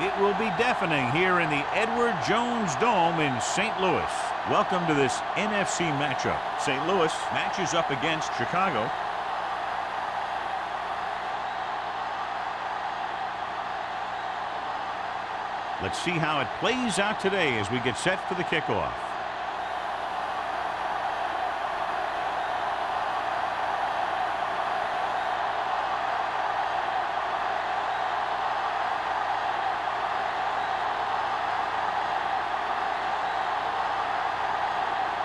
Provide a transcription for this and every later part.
It will be deafening here in the Edward Jones Dome in St. Louis. Welcome to this NFC matchup. St. Louis matches up against Chicago. Let's see how it plays out today as we get set for the kickoff.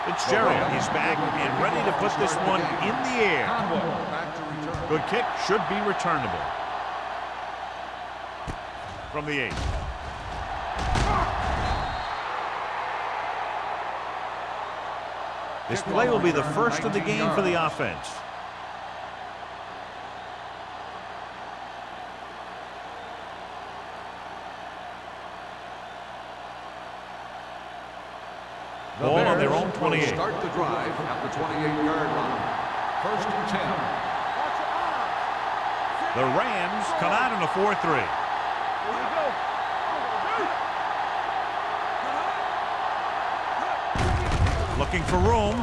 Fitzgerald is back and ready to put this one in the air. Good kick, should be returnable. From the 8. This play will be the first of the game for the offense. Ball on their own 28. Start the drive at the 28-yard line. 1st and 10. The Rams come out in a 4-3. Looking for room.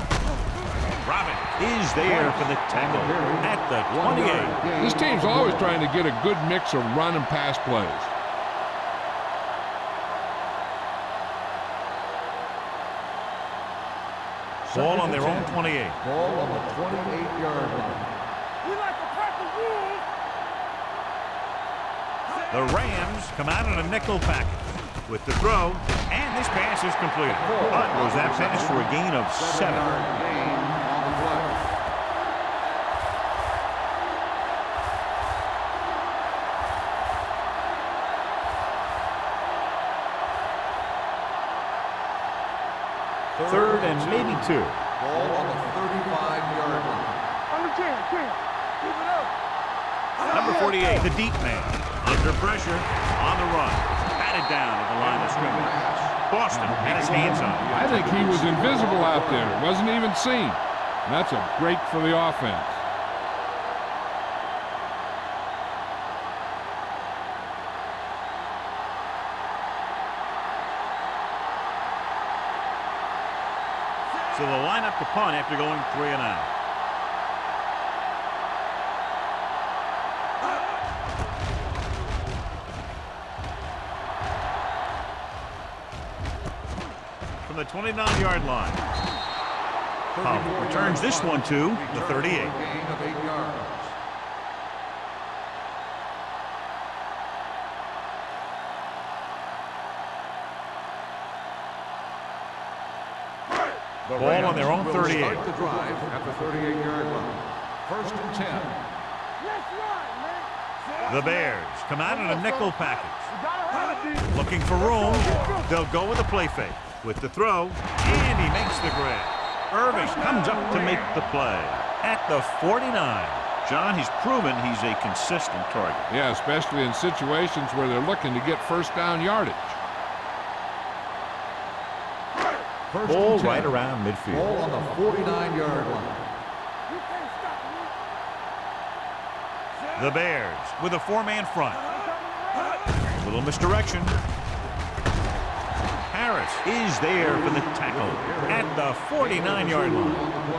Robin is there for the tackle at the 28. This team's always trying to get a good mix of run and pass plays. Ball on their own 28. Ball on the 28-yard line. We like to crack the rules. The Rams come out in a nickel package with the throw, and this pass is completed. But was that pass for a gain of 7? Gain on the play. Third and maybe 2. Ball on the 35-yard line. On the 10. Keep it up. Number 48, the deep man. Under pressure, on the run. Batted down at the line of scrimmage. Boston had his hands on it. I think he was invisible out there. Wasn't even seen. And that's a break for the offense. So they'll line up the punt after going 3 and out. From the 29-yard line. Returns this one to the 38. Gain of 8 yards. Ball on their own 38. Start the drive at the 38-yard line. 1st and 10. Let's run, man. The Bears come out in a nickel package. You gotta have it, D. Looking for room. They'll go with a play fake. With the throw, and he makes the grab. Irving comes up to make the play at the 49. John, he's proven he's a consistent target. Yeah, especially in situations where they're looking to get first down yardage. Ball right around midfield. Ball on the 49-yard line. You can't stop me. The Bears with a 4-man front. Little misdirection. Harris is there for the tackle at the 49-yard line.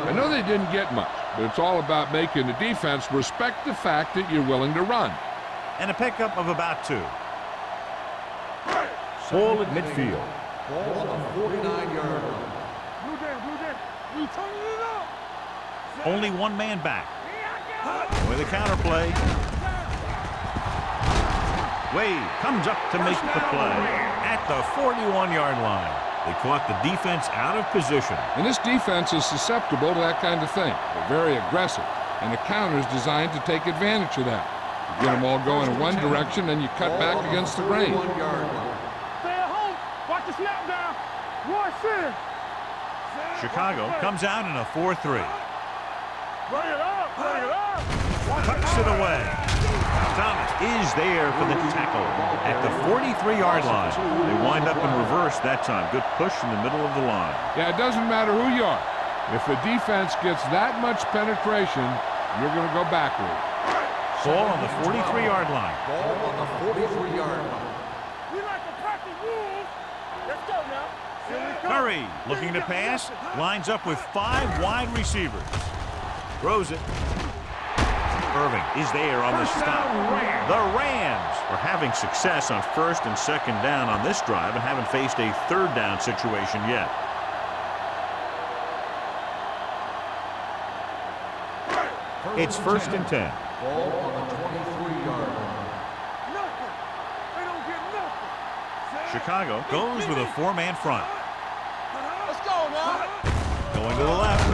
I know they didn't get much, but it's all about making the defense respect the fact that you're willing to run. And a pickup of about 2. Ball at midfield. Ball on the 49-yard line. Blue day. We turning it up. Only 1 man back. With a counter play. Wade comes up to make the play at the 41-yard line. They caught the defense out of position. And this defense is susceptible to that kind of thing. They're very aggressive, and the counter is designed to take advantage of that. You get them all going in one direction, and you cut back against the grain. Stay at home. Watch the snap down. Roy Sin. Chicago comes out in a 4-3. Bring it up. Tucks it away. Thomas is there for the tackle at the 43-yard line. They wind up in reverse that time. Good push in the middle of the line. Yeah, it doesn't matter who you are. If the defense gets that much penetration, you're going to go backward. Ball on the 43-yard line. Ball on the 43-yard line. Curry looking to pass. Lines up with 5 wide receivers. Throws it. Irving is there on the stop. The Rams are having success on 1st and 2nd down on this drive and haven't faced a 3rd down situation yet. It's 1st and 10. Ball on the 23-yard line. Nothing. They don't get nothing. Chicago goes with a 4-man front. Let's go now. Going to the left.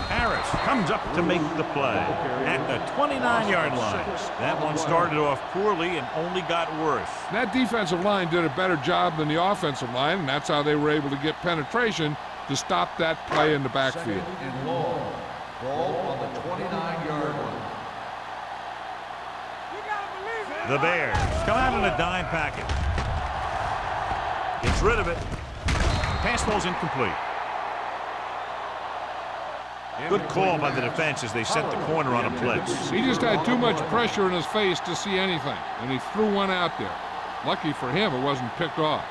Harris comes up to make the play at the 29-yard line. That one started off poorly and only got worse. That defensive line did a better job than the offensive line, and that's how they were able to get penetration to stop that play in the backfield. 2nd and long. Ball on the 29-yard line. You gotta believe it. The Bears come out in a dime packet. Gets rid of it. Pass ball's incomplete. Good call by the defense as they sent the corner on a blitz. He just had too much pressure in his face to see anything, and he threw one out there. Lucky for him, it wasn't picked off.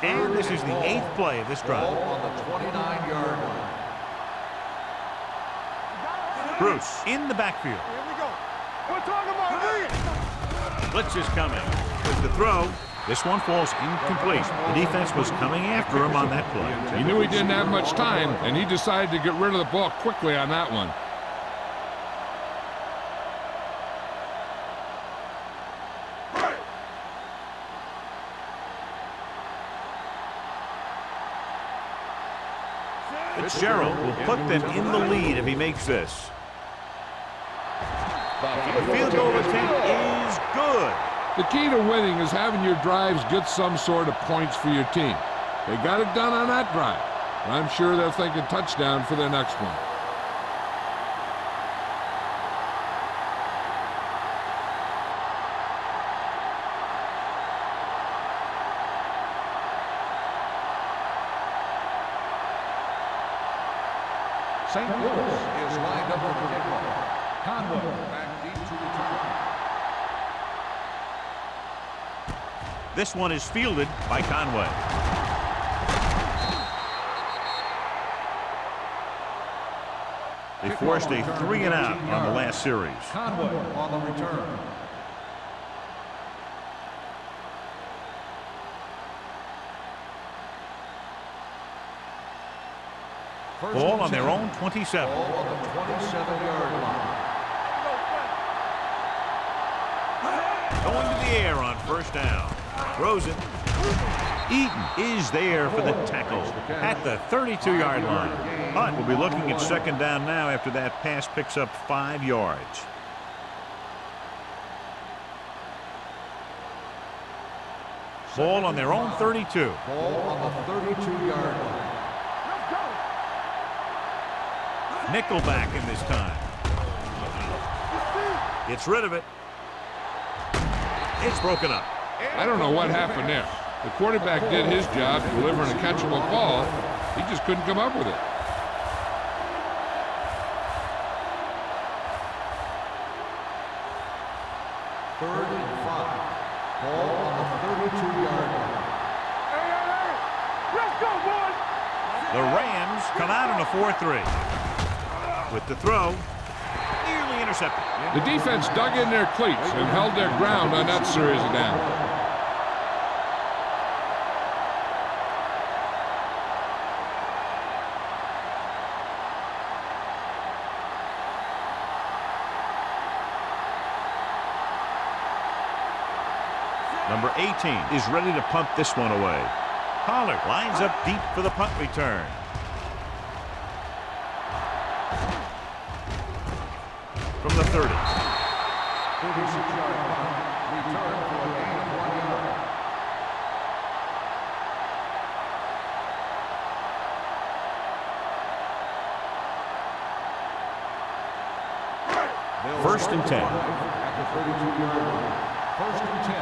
And this is the 8th play of this drive. Ball on the 29-yard line. Bruce in the backfield. Here we go. We're talking about real. Blitz is coming. With the throw, this one falls incomplete. The defense was coming after him on that play. He knew he didn't have much time, and he decided to get rid of the ball quickly on that one. Fitzgerald will put them in the lead if he makes this. The field goal attempt is good. The key to winning is having your drives get some sort of points for your team. They got it done on that drive, and I'm sure they're thinking touchdown for their next one. St. Louis is lined up for the kickoff. Conway back deep to return. This one is fielded by Conway. They forced a 3-and-out on the last series. Conway on the return. Ball on their own 27. Ball on the 27-yard line. Going to the air on 1st down. Throws it. Eaton is there for the tackle at the 32-yard line. Hunt will be looking at 2nd down now after that pass picks up 5 yards. Ball on their own 32. Ball on the 32-yard line. Nickelback in this time. Gets rid of it. It's broken up. I don't know what happened there. The quarterback did his job delivering a catchable ball. He just couldn't come up with it. Third and 5. Ball on the 32-yard line. Hey. Let's go, boys. The Rams come out on a 4-3. With the throw, nearly intercepted. The defense dug in their cleats and held their ground on that series of downs. Number 18 is ready to punt this one away. Pollard lines up deep for the punt return. From the 30. 36-yard punt. Return for a gain of 1 yard. First and 10. At the 32-yard line. 1st and 10.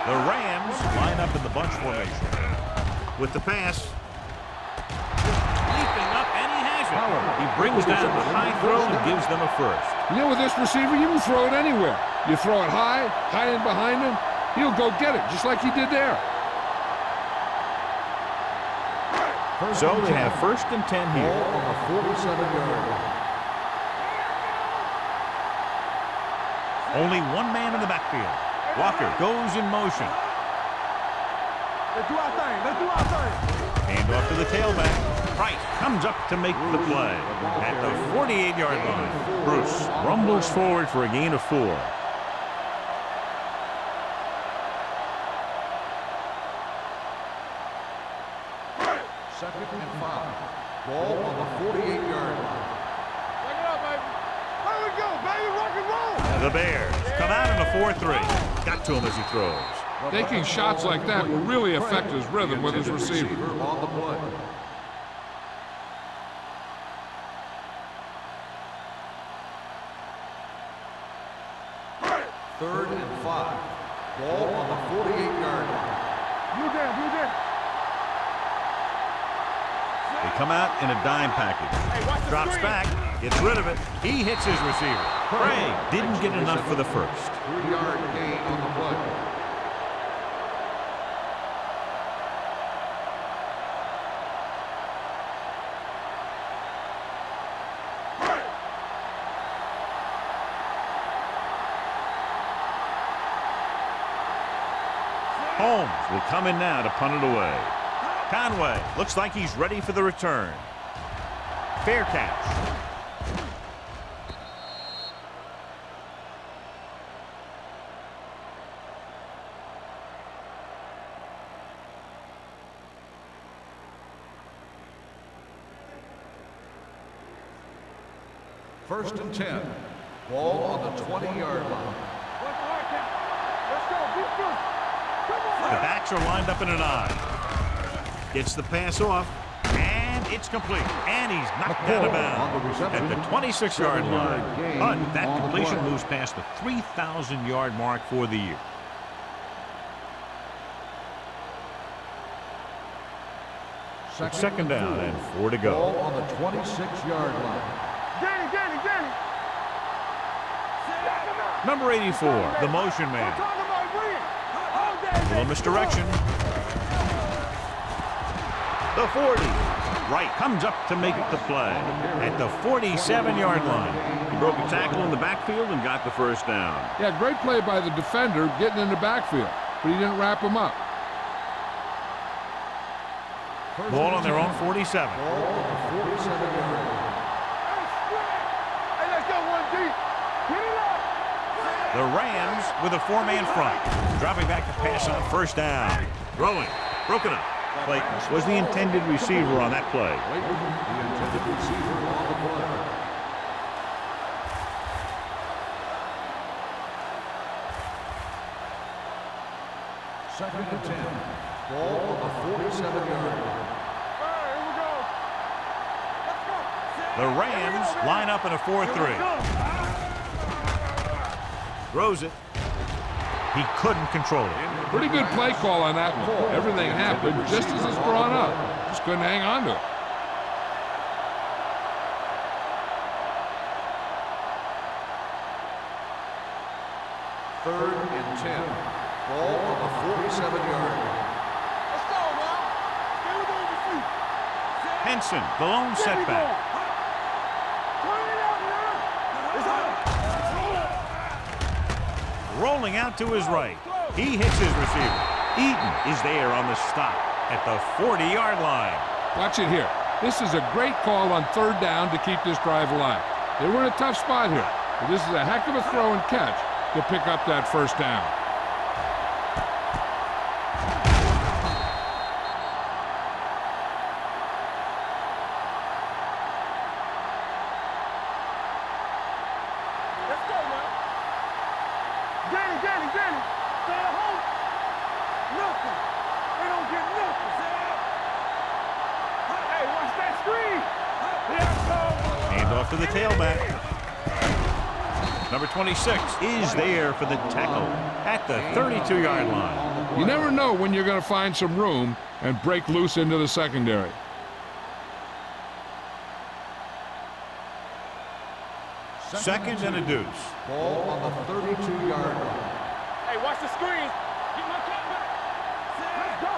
The Rams line up in the bunch formation. With the pass. Leaping up, and he has it. He brings down the high throw and gives them a first. You know, with this receiver, you can throw it anywhere. You throw it high and behind him, he'll go get it, just like he did there. So they have 1st and 10 here. Ball on the 47-yard line. Only one man in the backfield. Walker goes in motion. Let's do our thing. Let's do our thing. Hand off to the tailback. Price comes up to make the play at the 48-yard line. Bruce rumbles forward for a gain of 4. Second and 5. Ball on the 48-yard line. Check it out, baby. There we go, baby. Rock and roll. The Bears come out in a 4-3. Got to him as he throws. Taking shots like that will really affect his rhythm with his receiver. On the play. Third and 5. Ball on the 48-yard line. You there, you there. They come out in a dime package. Drops back, gets rid of it. He hits his receiver. Craig didn't get enough for the first. 3-yard gain on the play. Holmes will come in now to punt it away. Conway looks like he's ready for the return. Fair catch. First and 10. Ball on the 20-yard line. Let's go. Be good. Come on. The backs are lined up in an I. Gets the pass off, and it's complete. And he's knocked out of bounds at the 26-yard line. But that completion moves past the 3,000-yard mark for the year. Second down and 4 to Ball go. on the 26-yard line. Danny. Number 84, the motion man. Talk about win. All day, Little misdirection. The 40. Wright comes up to make the play at the 47-yard line. He broke a tackle in the backfield and got the first down. Yeah, great play by the defender getting in the backfield, but he didn't wrap him up. Ball on their own 47. Ball on the 47-yard line. Hey, let's go 1 deep. Get it up. The Rams with a 4-man front. Dropping back to pass on first down. Throwing. Broken up. Clayton was the intended receiver on that play. The intended receiver on the play. Second and 10. Ball on the 47-yard line. All right, here we go. Let's go. The Rams line up in a 4-3. Throws it. He couldn't control it. Pretty good play call on that one. Everything happened just as it's brought up. Just couldn't hang on to it. Third and 10. Ball on the 47-yard line. Let's go, man. Get it on your feet. Henson, the lone setback. Turn it out, man. It's out. Rolling out to his right. He hits his receiver. Eaton is there on the stop at the 40-yard line. Watch it here. This is a great call on third down to keep this drive alive. They were in a tough spot here, but this is a heck of a throw and catch to pick up that first down. Let's go, man. Danny. Stay at home. Nothing. They don't get nothing. Hey, watch that screen. Let's go. Hand off to the tailback. Number 26 is there for the tackle at the 32-yard line. You never know when you're going to find some room and break loose into the secondary. Second and a deuce. Ball on the 32-yard line. Hey, watch the screen. Get my cat back. Let's go.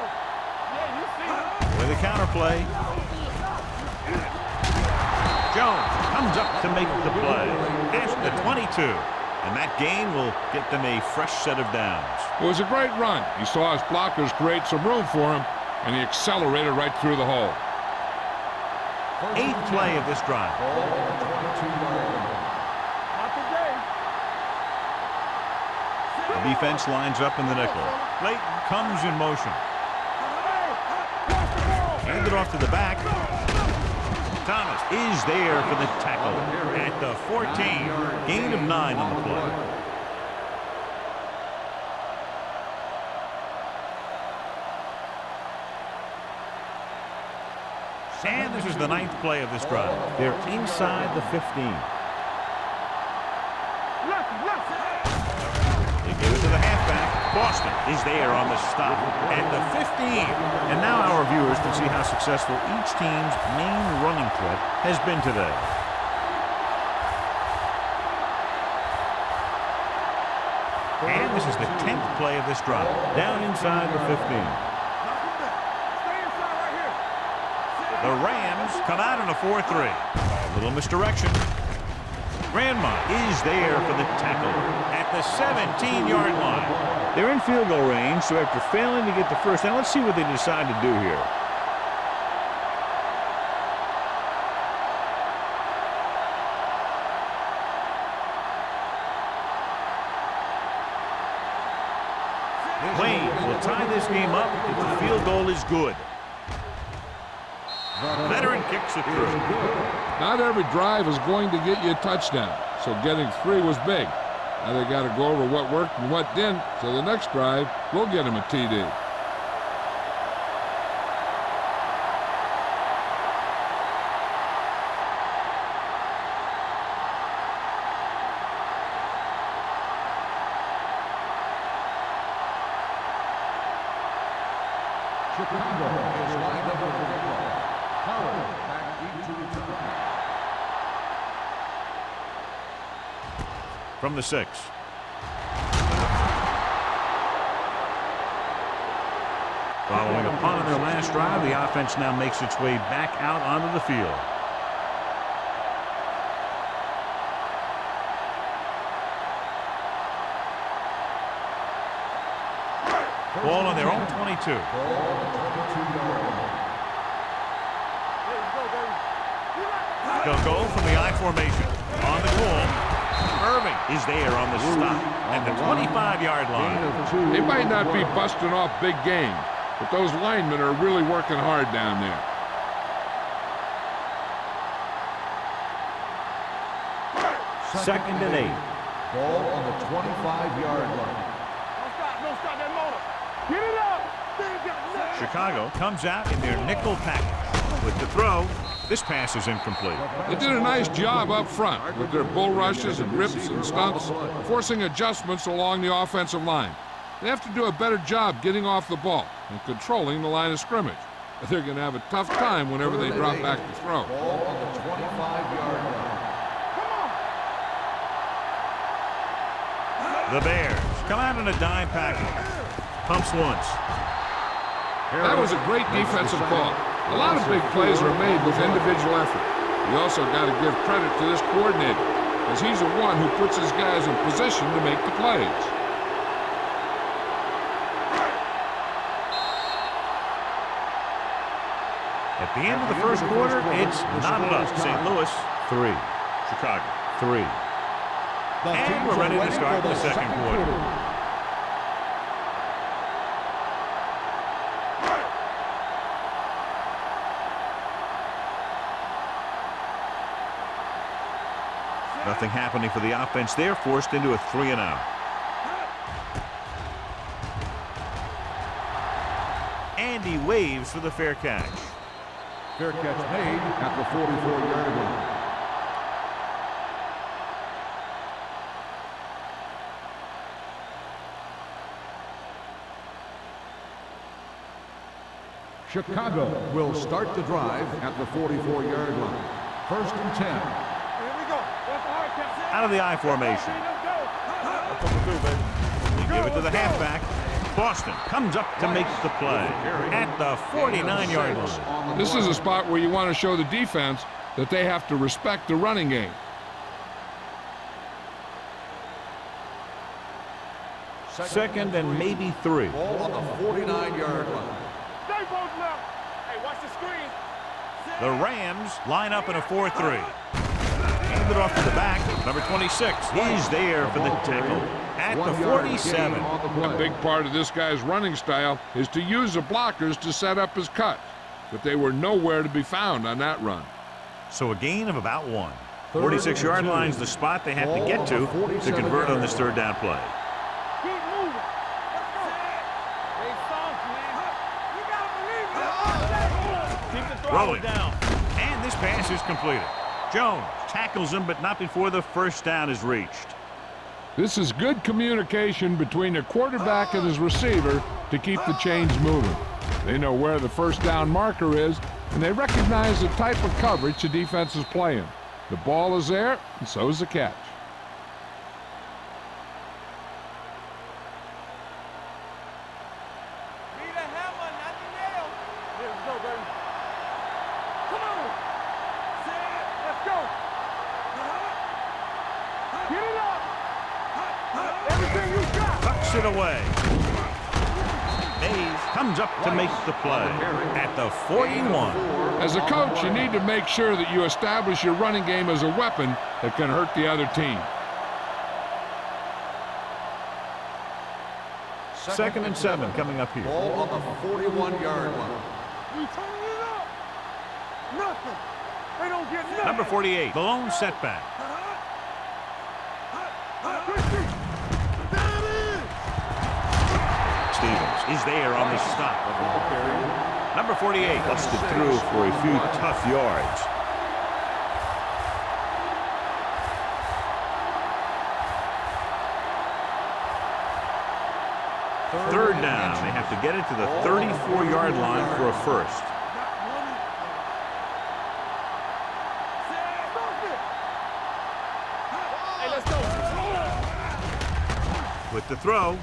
Yeah, you see it. With a counter play. Jones comes up to make the play. Past the 22. And that gain will get them a fresh set of downs. It was a great run. He saw his blockers create some room for him, and he accelerated right through the hole. Eighth play of this drive. Ball on the 22-yard line. Not today. The defense lines up in the nickel. Clayton comes in motion. Hand it off to the back. Thomas is there for the tackle at the 14. Gain of 9 on the play. And this is the 9th play of this drive. They're inside the 15. They give it to the halfback. Boston is there on the stop at the 15. And now our viewers can see how successful each team's main running threat has been today. And this is the 10th play of this drive. Down inside the 15. The Rams come out in a 4-3. A little misdirection. Grandma is there for the tackle at the 17-yard line. They're in field goal range, so after failing to get the first down, let's see what they decide to do here. Wayne will tie this game up if the field goal is good. The veteran kicks it through. Not every drive is going to get you a touchdown, so getting 3 was big. Now they got to go over what worked and what didn't, so the next drive will get him a TD. Chicago is lined up with the kickoff. Howard back deep to return. From the 6. Following a punt on their last drive, the offense now makes its way back out onto the field. Ball on their own 22. Ball on the 22-yard line. They'll go from the I formation. On the goal. Irving is there on the stop at the 25-yard line. They might not be busting off big game, but those linemen are really working hard down there. Second and 8. Ball on the 25-yard line. Don't stop that motor. Get it up. Chicago comes out in their nickel package. With the throw, this pass is incomplete. They did a nice job up front with their bull rushes and rips and stunts, forcing adjustments along the offensive line. They have to do a better job getting off the ball and controlling the line of scrimmage. But they're going to have a tough time whenever they drop back to throw. Ball on the 25-yard line. The Bears come out in a dime package. Pumps once. That was a great defensive call. A lot of big plays are made with individual effort. You also got to give credit to this coordinator, as he's the one who puts his guys in position to make the plays. At the end of the first quarter, it's not enough. St. Louis, 3. Chicago, 3. And we're ready to start the second quarter. Nothing happening for the offense. They're forced into a 3-and-out. Andy waves for the fair catch. Fair catch made at the 44-yard line. Chicago will start the drive at the 44-yard line. 1st and 10. Here we go. What's the hard catch? out of the I formation. That's what we do, baby. They give it to the halfback. Boston comes up to make the play at the 49-yard line. This is a spot where you want to show the defense that they have to respect the running game. Second and maybe 3. Ball on the 49-yard line. Stay both left. Hey, watch the screen. The Rams line up in a 4-3. Hand it off to the back. Number 26. He's there for the tackle at the 47. A big part of this guy's running style is to use the blockers to set up his cuts, but they were nowhere to be found on that run. So a gain of about 1. 46-yard line's the spot they have to get to convert on this third down play. Keep moving. Let's go. Stay soft, man. You gotta believe it. Keep the throttle Rolling down. And this pass is completed. Jones tackles him, but not before the first down is reached. This is good communication between the quarterback and his receiver to keep the chains moving. They know where the first down marker is, and they recognize the type of coverage the defense is playing. The ball is there, and so is the catch. Need a hammer, not the nail. Let's go, baby. Come on. Let's go. Get it up. Everything you got. Tucks it away. Mays comes up to make the play at the 41. As a coach, you need to make sure that you establish your running game as a weapon that can hurt the other team. Second and 7 coming up here. Ball on the 41-yard line. We turning it up. Nothing. They don't get nothing. Number 48, the lone setback. Stevens is there on the stop. Number 48 busted through for a few tough yards. Third down. They have to get it to the 34-yard line for a first. Hey, let's go. With the throw.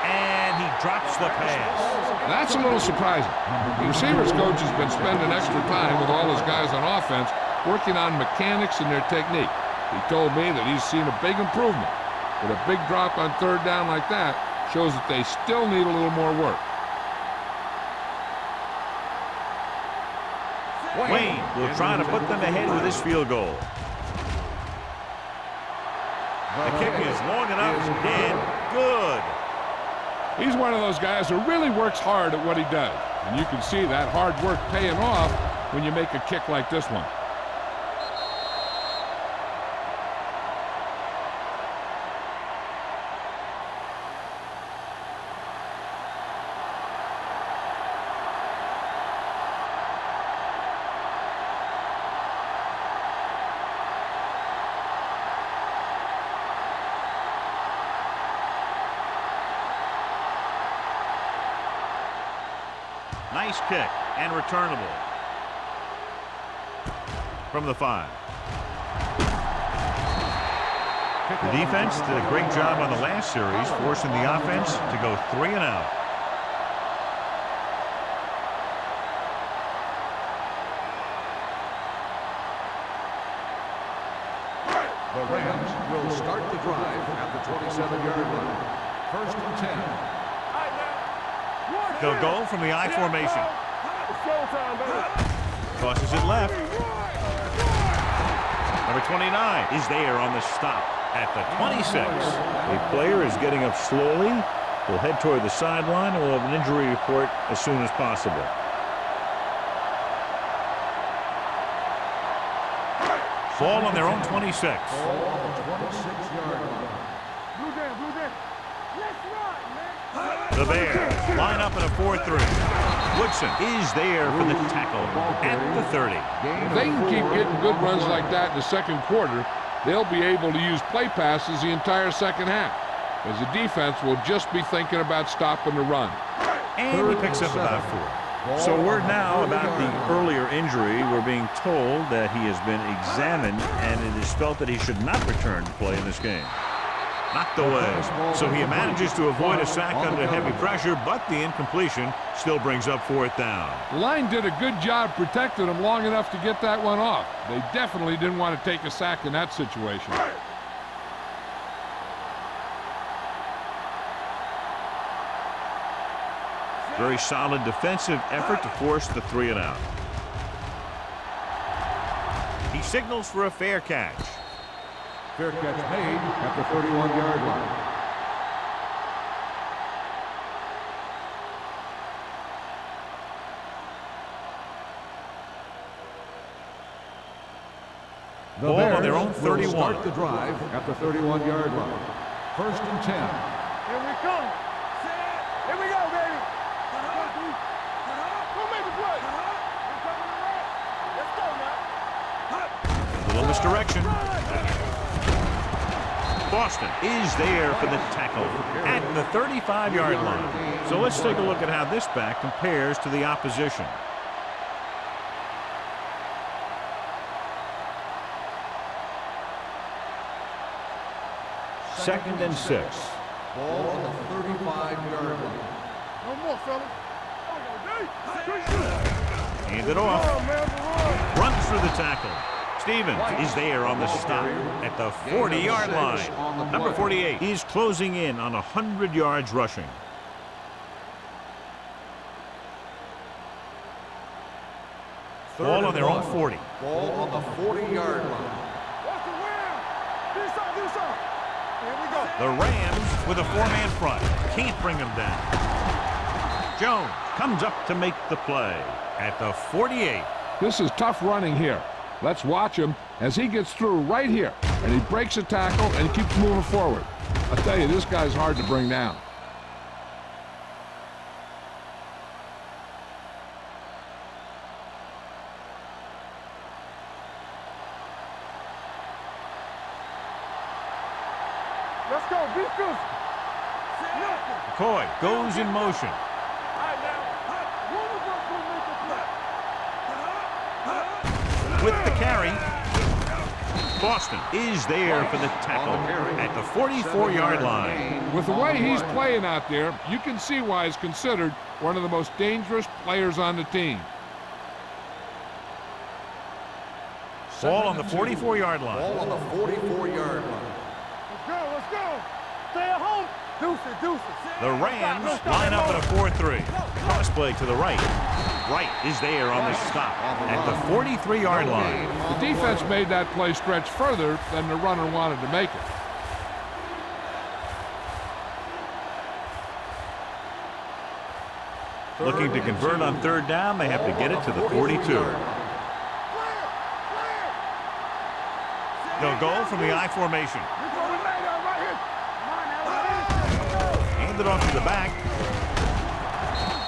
And he drops the pass. That's a little surprising. The receivers coach has been spending extra time with all his guys on offense working on mechanics and their technique. He told me that he's seen a big improvement. But a big drop on third down like that shows that they still need a little more work. Wayne will try to put them ahead with his field goal. The kick is long enough and good. He's one of those guys who really works hard at what he does. And you can see that hard work paying off when you make a kick like this one. Nice kick and returnable from the 5. The defense did a great job on the last series, forcing the offense to go 3 and out. The Rams will start the drive at the 27-yard line. First and 10. They'll go from the I formation. Tosses it left. Number 29 is there on the stop at the 26. The player is getting up slowly. Will head toward the sideline and will have an injury report as soon as possible. Ball on their own 26. Ball on the 26-yard line. Blue down. Let's run, man. The Bears line up in a 4-3. Woodson is there for the tackle at the 30. If they can keep getting good runs like that in the second quarter, they'll be able to use play passes the entire second half, as the defense will just be thinking about stopping the run. And he picks up about 4. So word now about the earlier injury. We're being told that he has been examined and it is felt that he should not return to play in this game. Knocked away. So he manages to avoid a sack under heavy pressure, but the incompletion still brings up 4th down. The line did a good job protecting him long enough to get that one off. They definitely didn't want to take a sack in that situation. Very solid defensive effort to force the 3 and out. He signals for a fair catch. Fair catch made at the 31-yard line. The Ball Bears on their own 31. will start the drive at the 31-yard line. 1st and 10. Here we come. Here we go, baby. Go make the play. Let's go, man. A little misdirection. Boston is there for the tackle at the 35-yard line. So let's take a look at how this back compares to the opposition. Second and 6. Ball on the 35-yard line. No more, fellas. Hand it off. Runs through the tackle. Stevens is there on the stop at the 40-yard line. Number 48 is closing in on 100 yards rushing. Ball on their own 40. Ball on the 40-yard line. Watch the Rams. Do something. Here we go. The Rams with a 4-man front. Can't bring them down. Jones comes up to make the play at the 48. This is tough running here. Let's watch him as he gets through right here. And he breaks a tackle and keeps moving forward. I tell you, this guy's hard to bring down. Let's go. Be good. McCoy goes in motion. With the carry, Boston is there for the tackle at the 44-yard line. With the way he's playing out there, you can see why he's considered one of the most dangerous players on the team. Ball on the 44-yard line. Ball on the 44-yard line. Let's go. Stay at home. Deuces. The Rams line up in a 4-3. Cross play to the right. Wright is there on the stop at the 43-yard line. The defense made that play stretch further than the runner wanted to make it. Looking to convert on 3rd down, they have to get it to the 42. They'll go from the I formation. Hand it off to the back.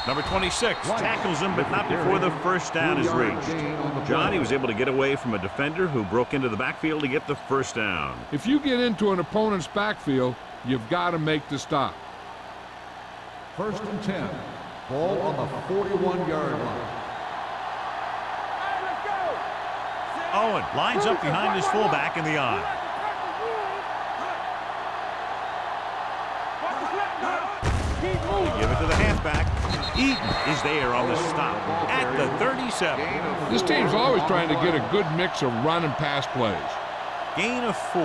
Number 26 tackles him, but not before the 1st down is reached. John, he was able to get away from a defender who broke into the backfield to get the 1st down. If you get into an opponent's backfield, you've got to make the stop. 1st and 10. Ball on the 41-yard line. Owen lines up behind his fullback in the I. Give it to the halfback. Eaton is there on the stop at the 37. This team's always trying to get a good mix of run and pass plays. Gain of 4.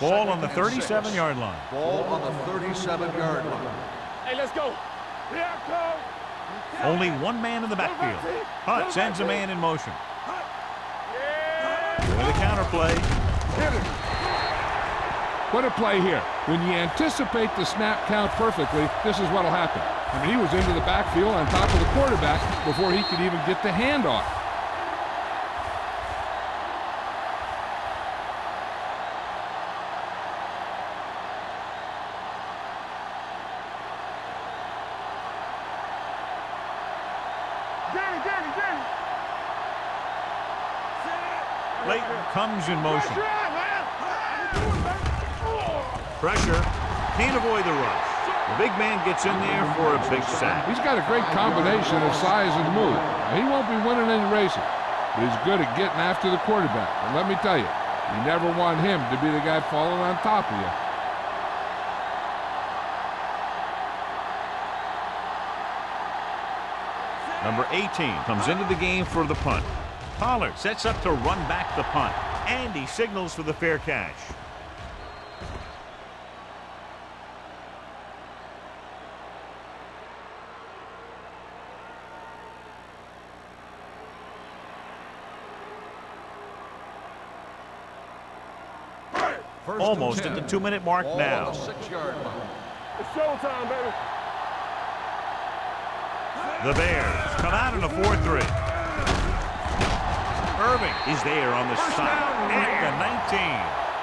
Ball on the 37-yard line. Ball on the 37-yard line. Hey, let's go. Here I come. Only one man in the backfield. Hunt sends a man in motion. With a counter play. What a play here. When you anticipate the snap count perfectly, this is what will happen. I mean, he was into the backfield on top of the quarterback before he could even get the handoff. Clayton comes in motion. Pressure. Can't avoid the rush. The big man gets in there for a big sack. He's got a great combination of size and move. Now, he won't be winning any races, but he's good at getting after the quarterback. And let me tell you, you never want him to be the guy falling on top of you. Number 18 comes into the game for the punt. Pollard sets up to run back the punt, and he signals for the fair catch. Almost at the 2-minute mark now. 6-yard line. It's showtime, baby. The Bears come out in a 4-3. Irving is there on the stop at the 19.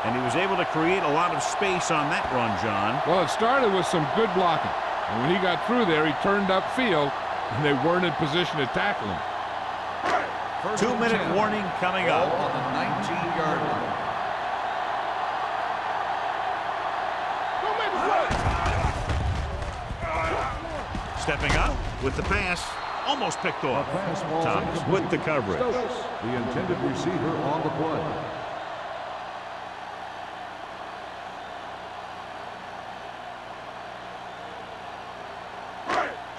And he was able to create a lot of space on that run, John. Well, it started with some good blocking. And when he got through there, he turned upfield, and they weren't in position to tackle him. 2-minute warning coming up. On the 19-yard line. Stepping up with the pass, almost picked off. Thomas with the coverage. The intended receiver on the play.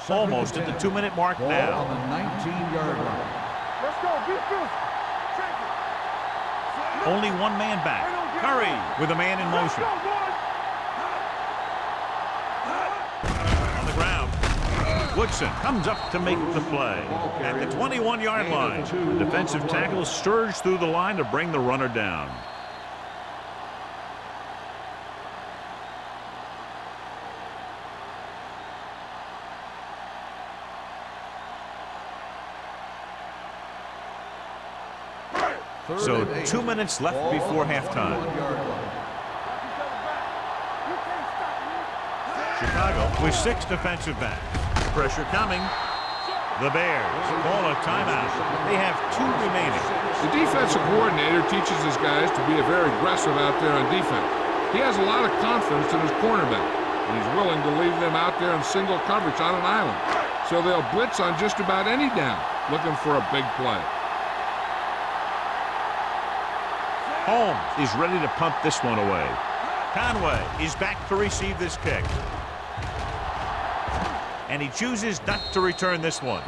Almost at the 2-minute mark now. On the 19-yard line. Let's go. Be fierce. Take it. Only one man back. Curry with a man in motion. Let's go, boys. On the ground. Woodson comes up to make the play. At the 21-yard line, the defensive tackle surged through the line to bring the runner down. So 2 minutes left before halftime. Chicago with 6 defensive backs. Pressure coming. The Bears call a timeout. They have 2 remaining. The defensive coordinator teaches his guys to be very aggressive out there on defense. He has a lot of confidence in his cornerback, and he's willing to leave them out there in single coverage on an island. So they'll blitz on just about any down, looking for a big play. Holmes is ready to pump this one away. Conway is back to receive this kick. And he chooses not to return this one.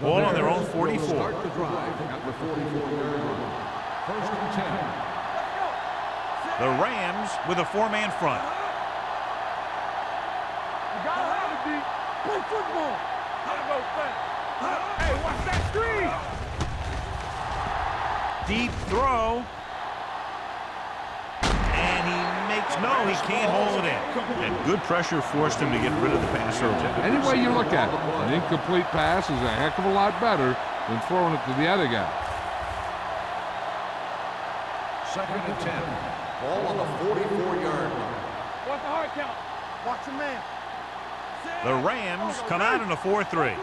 Ball on their own 44. Start the drive at the 44-yard line. 1st and 10. The Rams with a 4-man front. You gotta have it, D. Play football. Gotta go fast. Hey, watch that screen. Deep throw. And he makes, no, he can't hold it in. And good pressure forced him to get rid of the pass early. Any way you look at it, an incomplete pass is a heck of a lot better than throwing it to the other guy. 2nd and 10. Ball on the 44-yard line. Watch the hard count. Watch the man. The Rams come out in a 4-3.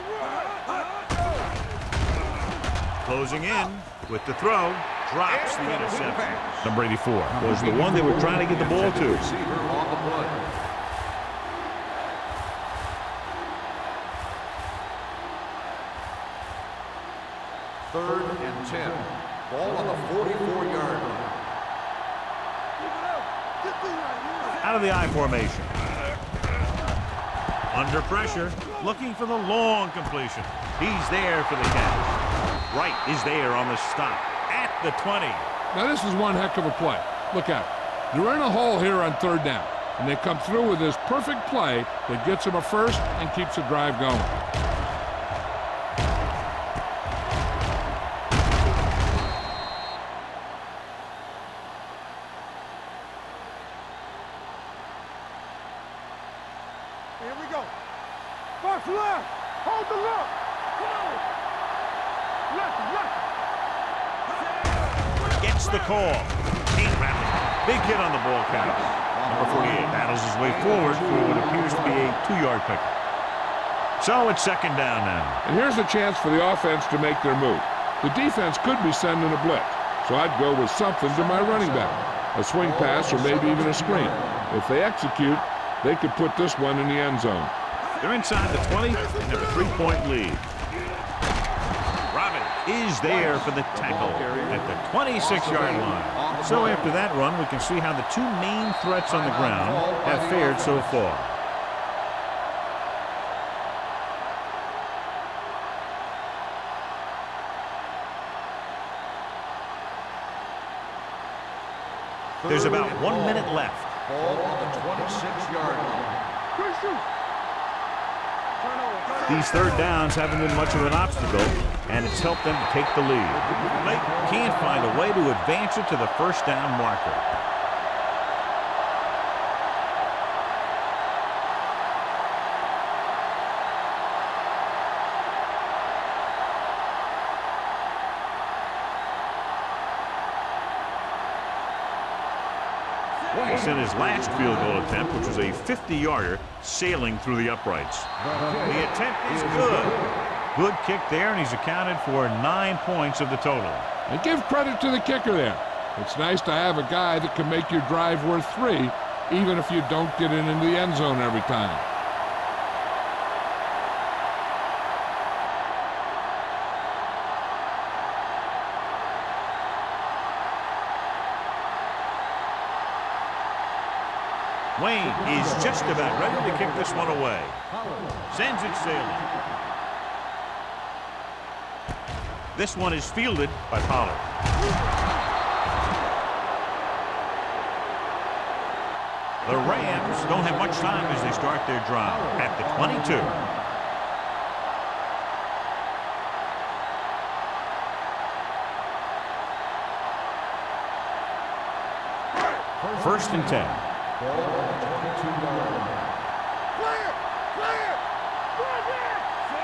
Closing in with the throw. Drops the interception. Number 84 was the one they were trying to get the ball to. Receiver on the play. Third and 10. Ball on the 44-yard line. Out of the I formation. Under pressure, looking for the long completion. He's there for the catch. Wright is there on the stop at the 20. Now this is one heck of a play. Look out. They're in a hole here on 3rd down, and they come through with this perfect play that gets them a first and keeps the drive going. Here we go. First left. Hold the look. Come on. Left, left. Gets the call. Ain't rapping. Big hit on the ball carrier. Number 48 battles his way forward for what appears to be a 2-yard pickup. So it's second down now. And here's a chance for the offense to make their move. The defense could be sending a blitz, so I'd go with something to my running back. A swing pass or maybe even a screen. If they execute, they could put this one in the end zone. They're inside the 20 and have a 3-point lead. Robin is there for the tackle at the 26-yard line. So after that run, we can see how the two main threats on the ground have fared so far. There's about 1 minute left. Ball on the 26-yard line. These third downs haven't been much of an obstacle, and it's helped them to take the lead. They can't find a way to advance it to the first down marker. In his last field goal attempt, which was a 50-yarder sailing through the uprights. The attempt is good. Good kick there, and he's accounted for 9 points of the total. And give credit to the kicker there. It's nice to have a guy that can make your drive worth 3, even if you don't get it into the end zone every time. Wayne is just about ready to kick this one away. Sends it sailing. This one is fielded by Pollard. The Rams don't have much time as they start their drive at the 22. First and 10. Ball on the 22-yard line.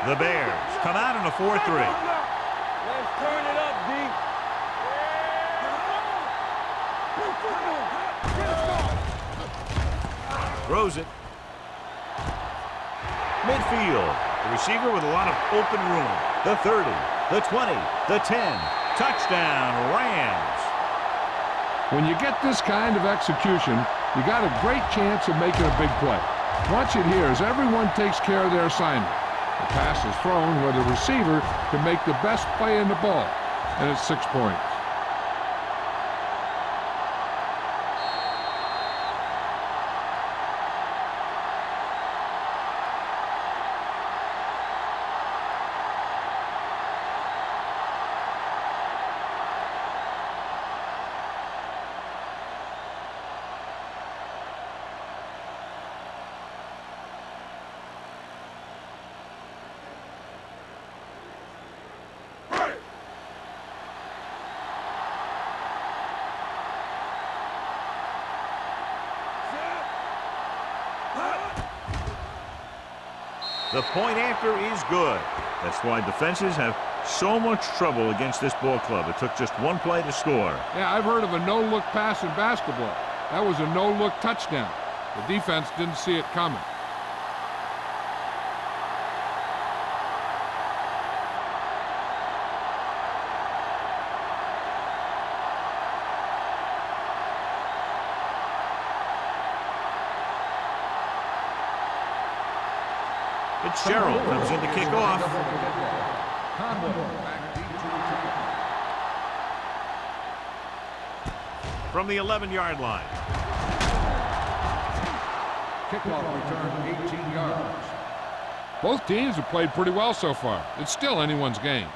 The Bears come out in a 4-3. Let's turn it up, D. Throws it. Midfield. The receiver with a lot of open room. The 30, the 20, the 10. Touchdown, Rams. When you get this kind of execution, you got a great chance of making a big play. Watch it here as everyone takes care of their assignment. The pass is thrown where the receiver can make the best play in the ball, and it's 6 points. The point after is good. That's why defenses have so much trouble against this ball club. It took just one play to score. Yeah, I've heard of a no-look pass in basketball. That was a no-look touchdown. The defense didn't see it coming. Fitzgerald comes in to kick off. From the 11-yard line. Kickoff return 18 yards. Both teams have played pretty well so far. It's still anyone's game.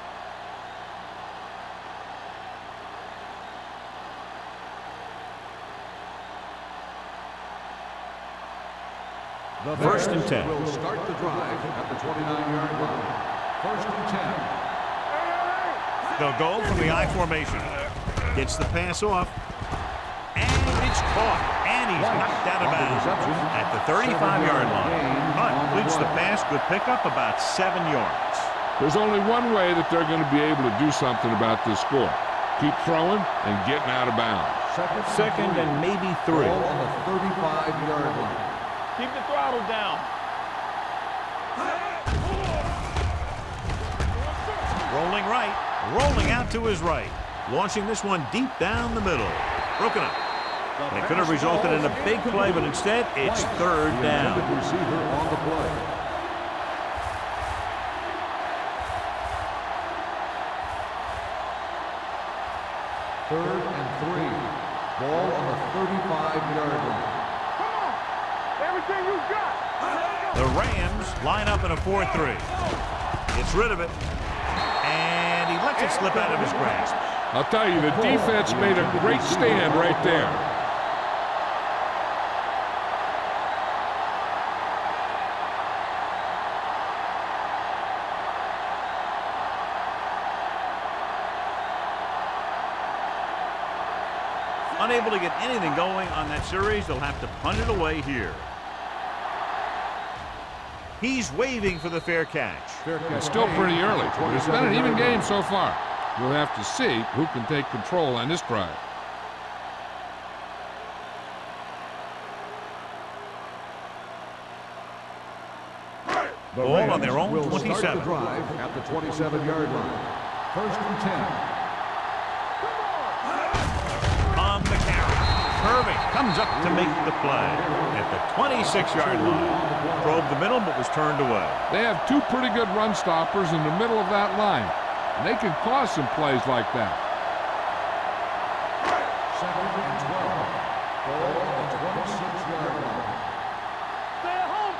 First and 10. Will start the drive at the 29-yard line. First and 10. They'll go from the I formation. Gets the pass off. And it's caught. And he's knocked out of bounds at the 35-yard line. Hunt completes the pass. Good pickup, about 7 yards. There's only one way that they're going to be able to do something about this score. Keep throwing and getting out of bounds. Second and maybe 3. Ball on the 35-yard line. Keep the throttle down. rolling out to his right. Launching this one deep down the middle. Broken up. And it could have resulted in a big play, but instead it's third down. Receiver on the play. Third and 3. Ball on the 35-yard line. Come on. Everything you got. The Rams line up in a 4-3. Gets rid of it. And he lets it slip out of his grasp. I'll tell you, the defense made a great stand right there. Unable to get anything going on that series, they'll have to punt it away here. He's waving for the fair catch. It's still pretty early, but it's been an even game so far. We'll have to see who can take control on this drive. Ball on their own will 27. start the drive at the 27-yard line. First and 10. On the carry. Irving comes up to make the play at the 26-yard line. Probed the middle, but was turned away. They have two pretty good run stoppers in the middle of that line, and they can cause some plays like that. Second and 12. Ball on the 26-yard line. Stay at home.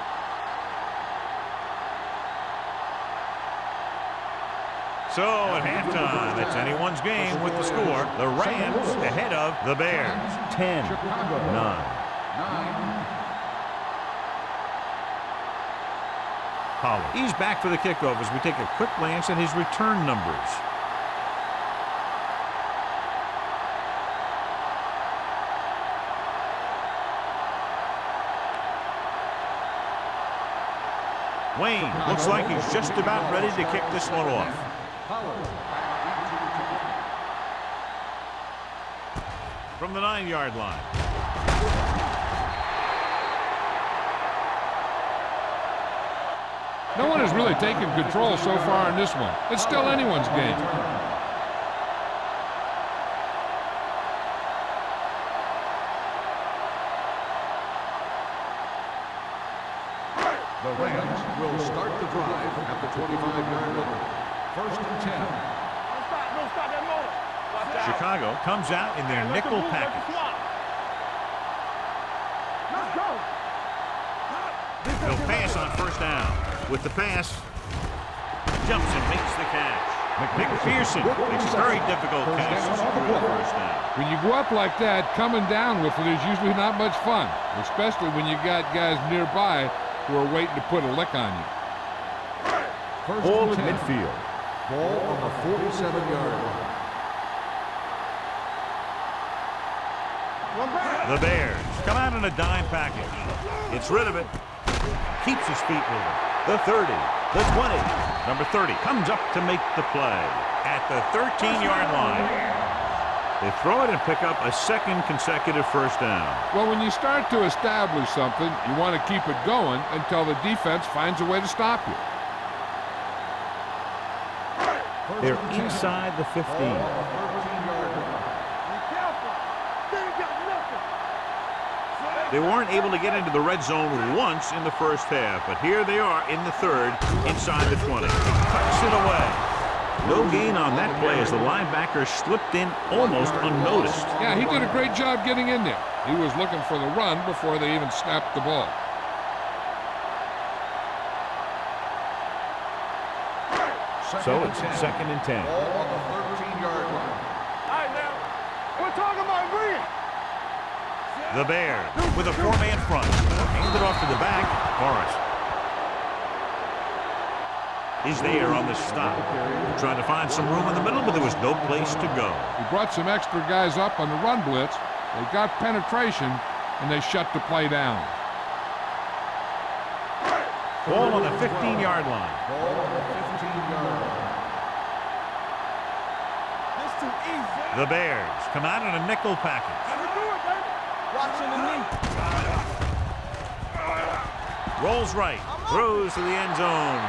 So at halftime, it's anyone's game with the score. The Rams ahead of the Bears. 10-9. 9. Pollard. He's back for the kickoff as we take a quick glance at his return numbers. Wayne looks like he's just about ready to kick this one off. From the 9-yard line. No one has really taken control so far in this one. It's still anyone's game. The Rams will start the drive at the 25-yard line. First and 10. Don't stop that motor. Watch out. Chicago comes out in their nickel package. Let's go. They'll pass on first down. With the pass, jumps and makes the catch. McPherson makes a very difficult catch to secure the first down. When you go up like that, coming down with it is usually not much fun, especially when you got guys nearby who are waiting to put a lick on you. Ball at midfield. Ball on the 47-yard line. The Bears come out in a dime package. Gets rid of it. Keeps his feet moving. The 30, the 20. Number 30 comes up to make the play at the 13-yard line. They throw it and pick up a second consecutive first down. Well, when you start to establish something, you want to keep it going until the defense finds a way to stop you. They're inside the 15. Be careful. They ain't got nothing. They weren't able to get into the red zone once in the first half, but here they are in the third, inside the 20. Cuts it away. No gain on that play as the linebacker slipped in almost unnoticed. Yeah, he did a great job getting in there. He was looking for the run before they even snapped the ball. So it's second and 10. Ball on the 13-yard line. All right, now. We're talking about agreeing. The Bears with a four-man front. Handed off to the back. Morris is there on the stop. Trying to find some room in the middle, but there was no place to go. He brought some extra guys up on the run blitz. They got penetration, and they shut the play down. Ball on the 15-yard line. Ball on the 15-yard line. That's too easy. The Bears come out in a nickel package. Let me do it, baby. Watching the knee. Rolls right, throws to the end zone.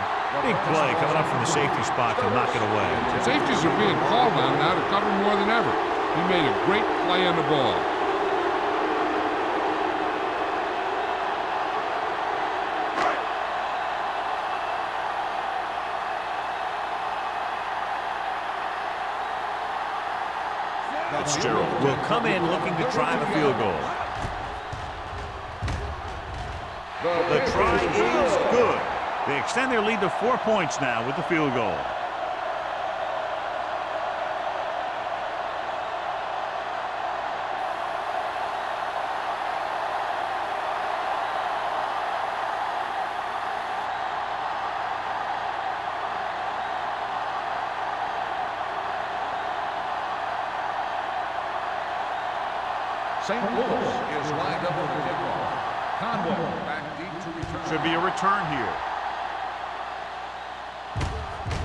Big play coming up from the safety spot to knock it away. Safeties are being called on now to cover more than ever. He made a great play on the ball. Fitzgerald will come in looking to try the field goal. The try is good. They extend their lead to 4 points now with the field goal. St. Louis is lined up with the kickoff. Conway back deep to return. Should be a return here.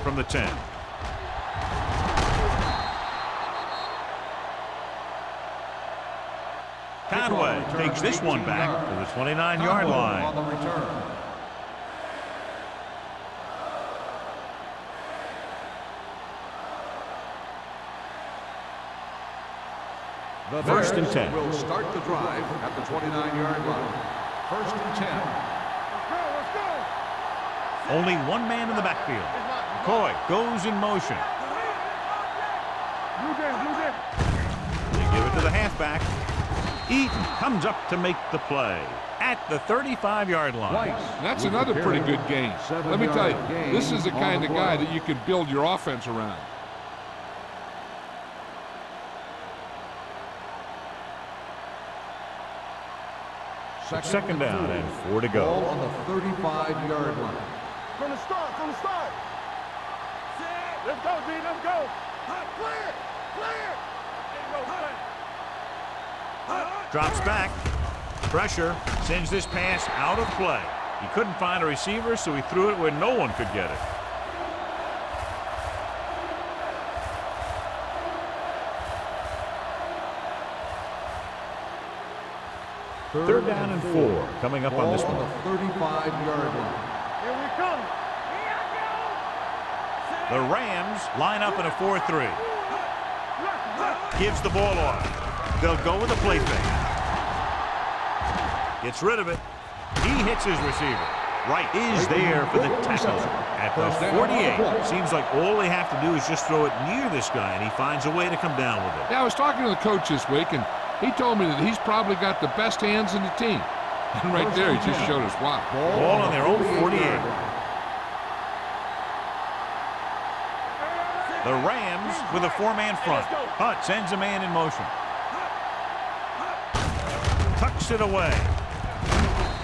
From the 10. Conway takes this one back to the 29-yard line. On the return. The First and Bears 10. will start the drive at the 29-yard line. First and 10. Let's go. Only one man in the backfield. McCoy goes in motion. Blue game, blue game. They give it to the halfback. Eaton comes up to make the play at the 35-yard line. That's another pretty good game. Let me tell you, this is the kind of guy that you can build your offense around. Second down and 4 to go. Ball on the 35-yard line. From the start, from the start. Let's go, D, let's go. Clear, clear. Drops back. Pressure sends this pass out of play. He couldn't find a receiver, so he threw it where no one could get it. Third down and 4 coming up on this one. Ball on the 35-yard line. Here we come. The Rams line up in a 4-3. Gives the ball off. They'll go with a play fake. Gets rid of it. He hits his receiver. Wright is there for the tackle at the 48. Seems like all they have to do is just throw it near this guy, and he finds a way to come down with it. Yeah, I was talking to the coach this week, and he told me that he's probably got the best hands in the team. And right there, he just showed us why. Ball on their own 48. The Rams with a 4-man front. Hunt sends a man in motion. Tucks it away.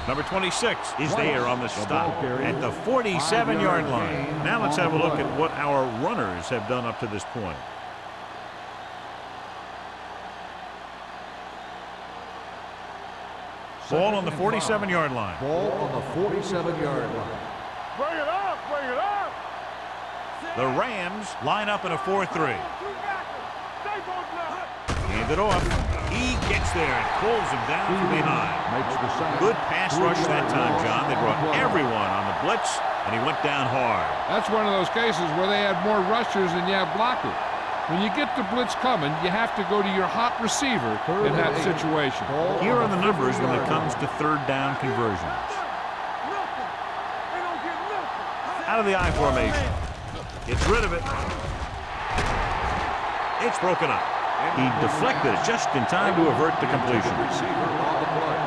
Number 26 is there on the stop at the 47-yard line. Now let's have a look at what our runners have done up to this point. Ball on the 47-yard line. Ball on the 47-yard line. Bring it up, bring it up. The Rams line up in a 4-3. Stay both now. Hand it off. He gets there and pulls him down from behind. Makes the sack. Good pass rush that time, John. They brought everyone on the blitz, and he went down hard. That's one of those cases where they had more rushers than you have blockers. When you get the blitz coming, you have to go to your hot receiver in that situation. Here are the numbers when it comes to third down conversions. Nothing. They don't get nothing. Out of the I formation. Gets rid of it. It's broken up. He deflected it just in time to avert the completion. Receiver on the play.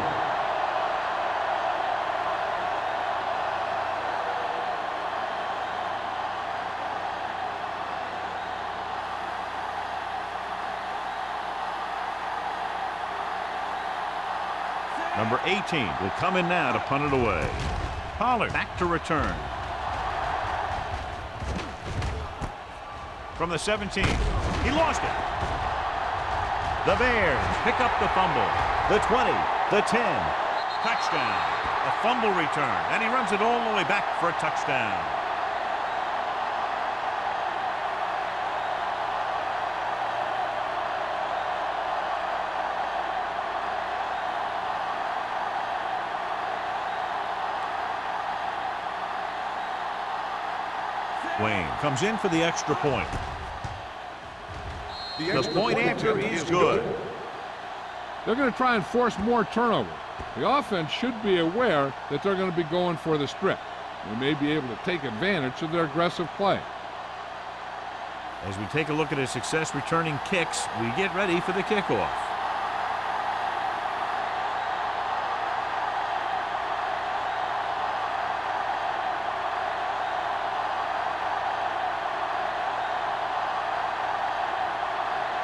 Number 18 will come in now to punt it away. Pollard back to return. From the 17. He lost it. The Bears pick up the fumble. The 20, the 10. Touchdown. A fumble return. And he runs it all the way back for a touchdown. Wayne comes in for the extra point. The point after is good. They're going to try and force more turnovers. The offense should be aware that they're going to be going for the strip. They may be able to take advantage of their aggressive play. As we take a look at his success returning kicks, we get ready for the kickoff.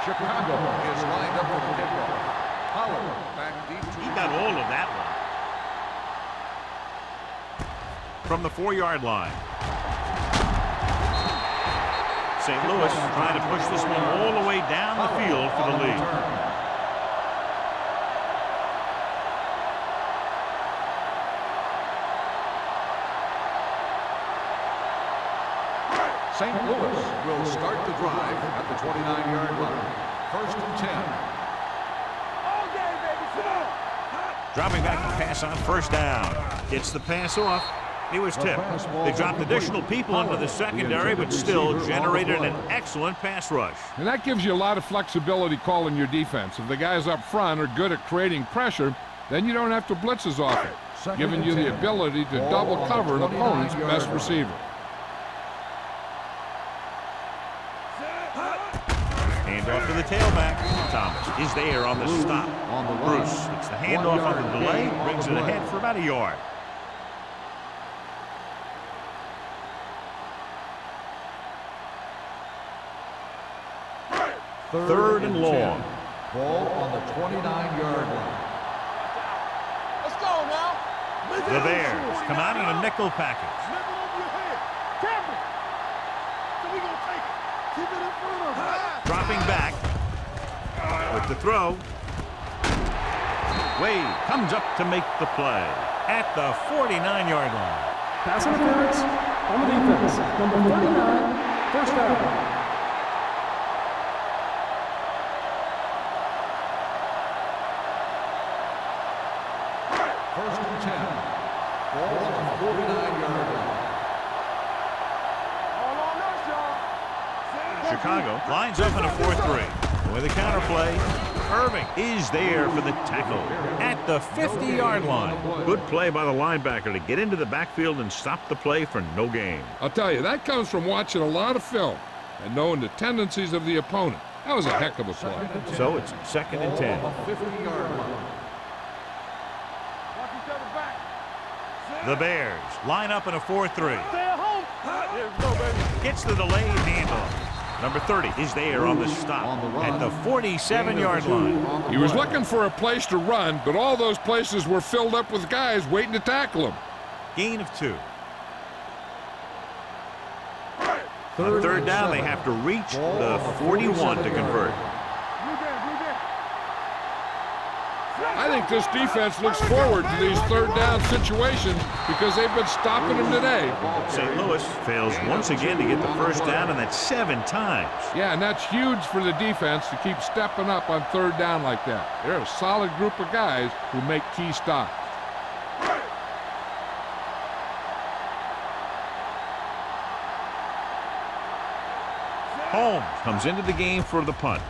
Chicago is lined up for the kickoff. Howard back deep. He got all of that one. From the 4-yard line. St. Louis trying to push this one all the way down the field for the lead. St. Louis will start the drive at the 29-yard line. 1st and 10. All day, baby. Sit down. Dropping back to pass on 1st down. Gets the pass off. He was tipped. They dropped additional people into the secondary, but still generated an excellent pass rush. And that gives you a lot of flexibility calling your defense. If the guys up front are good at creating pressure, then you don't have to blitz as often, giving you the ability to double cover an opponent's best receiver. Handoff to the tailback. Thomas is there on the stop. Bruce gets the handoff on the delay, brings it ahead for about a yard. Third and long. Ball on the 29-yard line. Let's go now. The Bears come out in a nickel package. Nickel over your head. Cameron. So we gonna take it. Keep it in front of us. Dropping back with the throw. Wade comes up to make the play at the 49-yard line. Pass interference on the defense. Number 39, 1st down. Chicago lines up in a 4-3. With a counter play, Irving is there for the tackle at the 50-yard line. Good play by the linebacker to get into the backfield and stop the play for no gain. I'll tell you, that comes from watching a lot of film and knowing the tendencies of the opponent. That was a heck of a play. So it's 2nd and 10. The Bears line up in a 4-3. Stay at home. There we go, baby. Gets the delayed handoff. Number 30 is there on the stop at the 47-yard line. He was looking for a place to run, but all those places were filled up with guys waiting to tackle him. Gain of 2. On 3rd down, they have to reach the 41 to convert. I think this defense looks forward to these 3rd down situations because they've been stopping them today. St. Louis fails once again to get the 1st down, and that's 7 times. Yeah, and that's huge for the defense to keep stepping up on 3rd down like that. They're a solid group of guys who make key stops. Holmes comes into the game for the punt.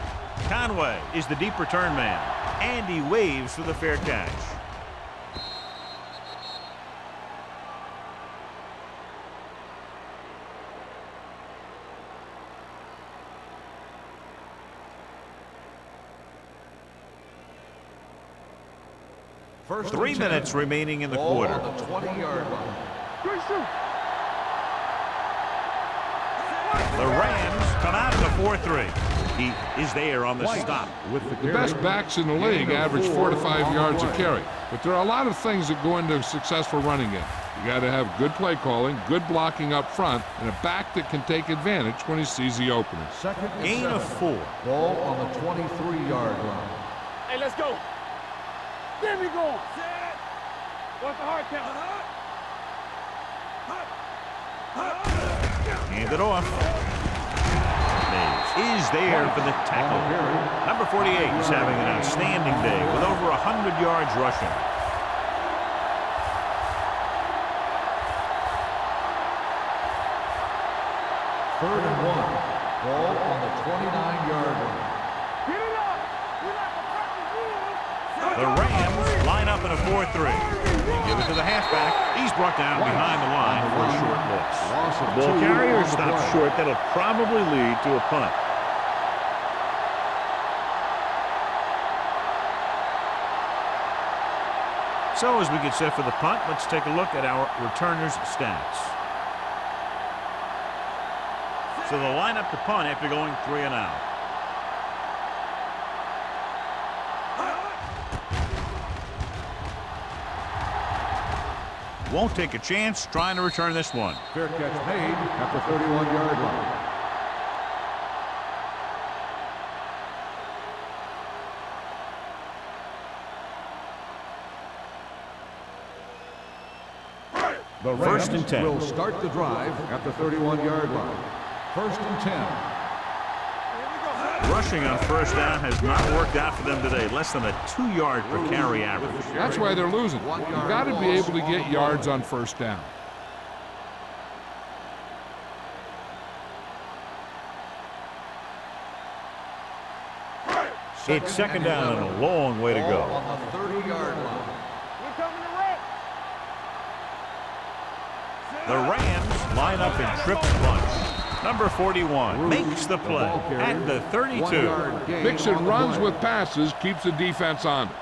Conway is the deep return man, and he waves for the fair catch. First 3 minutes remaining in the quarter. On the 20-yard line. The Rams come out in a 4-3. He is there on the stop. The best backs in the league average 4 to 5 yards a carry. But there are a lot of things that go into a successful running game. You got to have good play calling, good blocking up front, and a back that can take advantage when he sees the opening. Gain of 4. Ball on the 23-yard line. Hey, let's go. There we go. What's the hard count? Hand it off. Mays is there for the tackle. Number 48 is having an outstanding day with over 100 yards rushing. 3rd and 1. Ball on the 29-yard line. Get it up. We're not protecting you. The Rams line up in a 4-3. They give it to the halfback. He's brought down behind the line for a short loss. Loss of Ball 2 carrier on the stops play. short. That'll probably lead to a punt. So as we get set for the punt, let's take a look at our returners' stats. So they'll line up to punt after going 3 and out. Won't take a chance trying to return this one. Fair catch made at the 31-yard line. The Rams 1st and 10. will start the drive at the 31-yard line. 1st and 10. Rushing on 1st down has not worked out for them today. Less than a 2-yard per carry average. That's why they're losing. You've got to be able to get yards on 1st down. It's 2nd down and a long way to go. On the 30-yard line. We're coming to wreck. The Rams line up in triple bunch. Number 41 makes the play at the 32. 1-yard gain Mixing on the runs play. with passes keeps the defense honest.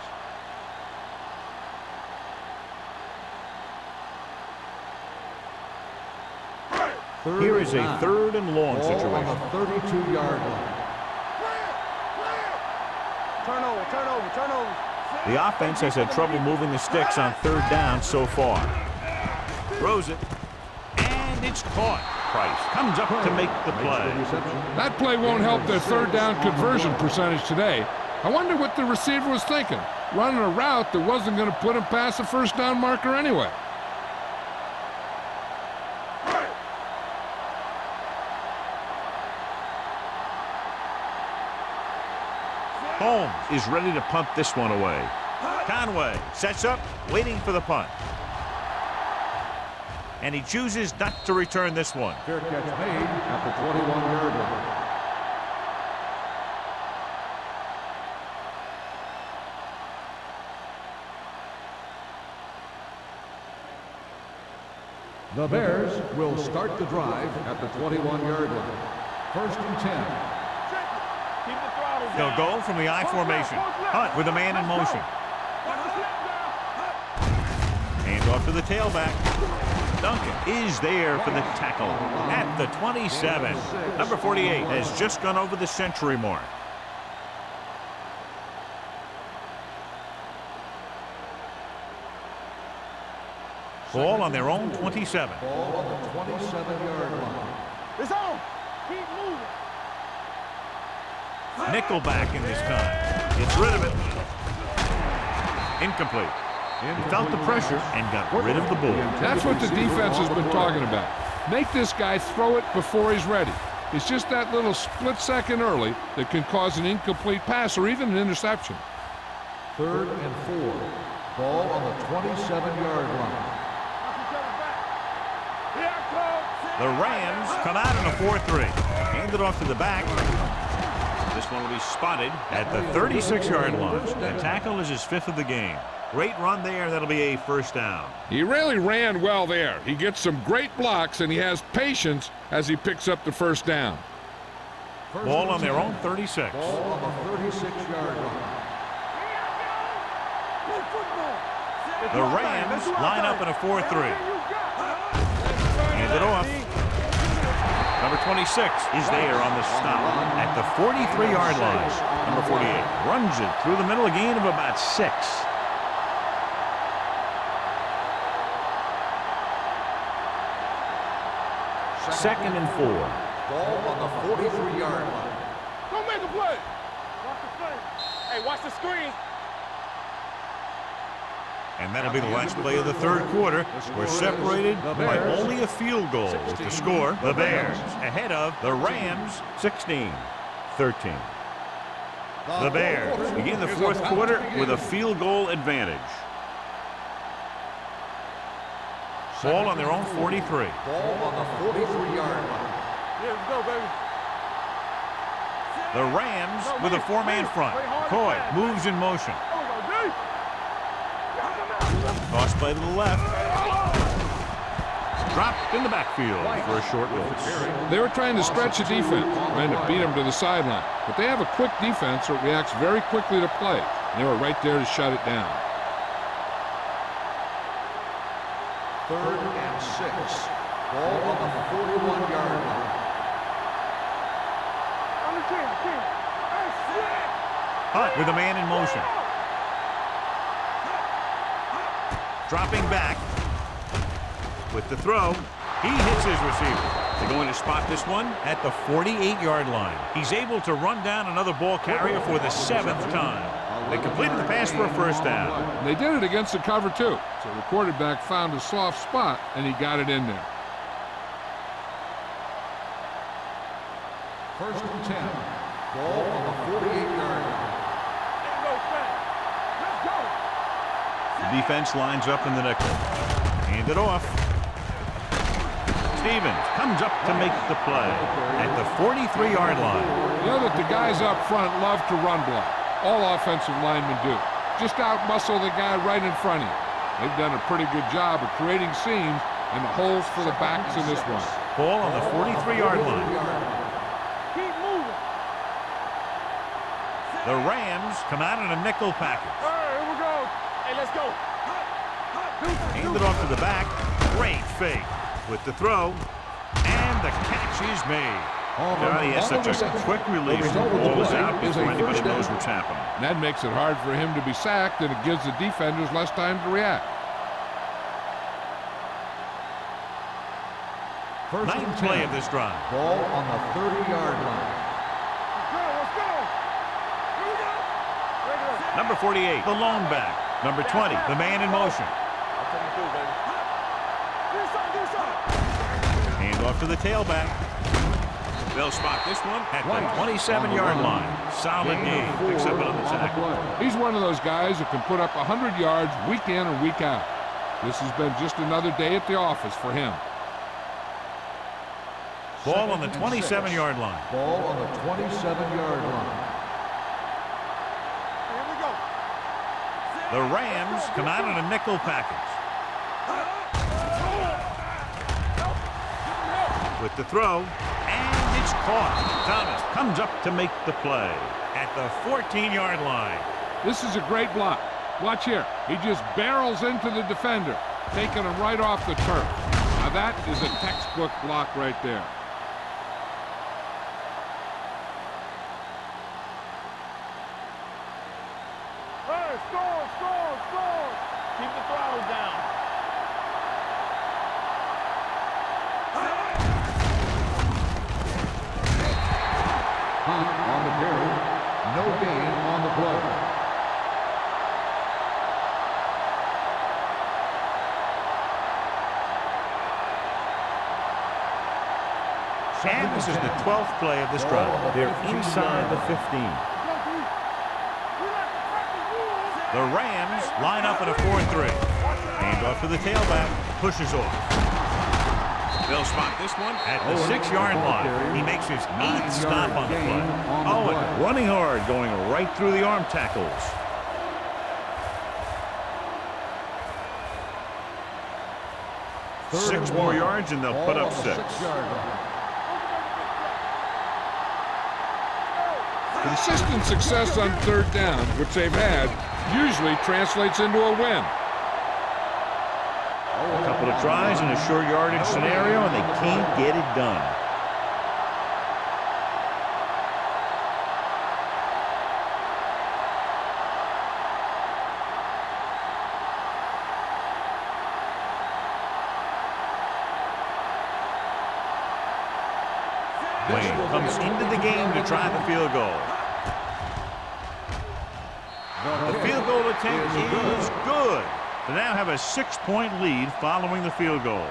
Here is a 3rd and long Ball on situation. the 32-yard line. Turnover. The offense has had trouble moving the sticks on 3rd down so far. Throws it, and it's caught. Price comes up to make the play. That play won't help their 3rd down conversion percentage today. I wonder what the receiver was thinking, running a route that wasn't going to put him past the 1st down marker anyway. Holmes is ready to punt this one away. Conway sets up, waiting for the punt. And he chooses not to return this one. Fair catch made at the 21-yard line. The Bears will start the drive at the 21-yard line. 1st and 10. They'll go from the I formation. Hunt with a man in motion. Hand off to the tailback. Duncan is there for the tackle at the 27. Number 48 has just gone over the century mark. Ball on their own 27. Ball on the 27-yard line. It's on. Keep moving. Nickelback in this time. Gets rid of it. Incomplete. He felt the pressure and got rid of the ball. That's what the defense has been talking about. Make this guy throw it before he's ready. It's just that little split second early that can cause an incomplete pass or even an interception. 3rd and 4. Ball on the 27-yard line. The Rams come out in a 4-3. Hand it off to the back. This one will be spotted at the 36-yard line. The tackle is his 5th of the game. Great run there. That'll be a 1st down. He really ran well there. He gets some great blocks, and he has patience as he picks up the 1st down. Ball on their own 36. Ball on the 36-yard line. The Rams line up in a 4-3. Hand it off. Number 26 is there on the stop at the 43-yard line. Number 48 runs it through the middle, a gain of about 6. Second and 4. Ball on the 43-yard line. Don't make a play. Watch the play. Hey, watch the screen. And that'll be the last play of the 3rd quarter. We're separated by only a field goal with the score. The Bears ahead of the Rams 16-13. The Bears begin the 4th quarter with a field goal advantage. Ball on their own 43. Ball on the 43-yard line. Let's go, baby. The Rams with a four-man front. Coy moves in motion. Tossed play to the left. Dropped in the backfield for a short loss. They were trying to stretch the defense, trying to beat them to the sideline. But they have a quick defense that reacts very quickly to play. They were right there to shut it down. 3rd and 6. Ball on the 41-yard line. On the 10. Hunt with a man in motion. Dropping back with the throw. He hits his receiver. They're going to spot this one at the 48-yard line. He's able to run down another ball carrier for the 7th time. They completed the pass for a first down. They did it against the cover, too. So the quarterback found a soft spot, and he got it in there. 1st and 10. Ball on the 48-yard line. The defense lines up in the nickel. Hand it off. Stevens comes up to make the play at the 43-yard line. You know that the guys up front love to run block. All offensive linemen do. Just out-muscle the guy right in front of you. They've done a pretty good job of creating seams and the holes for the backs in this one. Ball on the 43-yard line. Keep moving. The Rams come out in a nickel package. All right, here we go. Hey, let's go. Hand it off to the back. Great fake with the throw. And the catch is made. He has such a quick release. The ball is out before anybody knows what's happening. And that makes it hard for him to be sacked, and it gives the defenders less time to react. 1st and Ninth 10. play of this drive. Ball on the 30-yard line. Let's go. Here we go. Break it up. Number 48, the lone back. Number 20, the man in motion. I'm coming through, baby. Give me some. Hand off to the tailback. They'll spot this one at the 27-yard line. Solid game. Picks up another tackle. He's one of those guys who can put up 100 yards week in and week out. This has been just another day at the office for him. Ball on the 27-yard line. Ball on the 27-yard line. Here we go. The Rams come out in a nickel package. With the throw, and it's caught. Thomas comes up to make the play at the 14-yard line. This is a great block. Watch here. He just barrels into the defender, taking him right off the turf. Now that is a textbook block right there. Hey, score. Keep the throttle down. Hunt on the carry. No gain on the play. And this is the 12th play of this drive. They're inside the 15. The Rams line up in a 4-3. Hand off to the tailback. Pushes off. They'll spot this one at the 6-yard line. He makes his 8th stop on the play. Owen running hard, going right through the arm tackles. Six more yards and they'll put up 6. Consistent success on 3rd down, which they've had, usually translates into a win. A couple of tries in a short yardage scenario, and they can't get it done. Wayne comes into the game to try the field goal. The field goal attempt is good. They now have a 6-point lead following the field goal.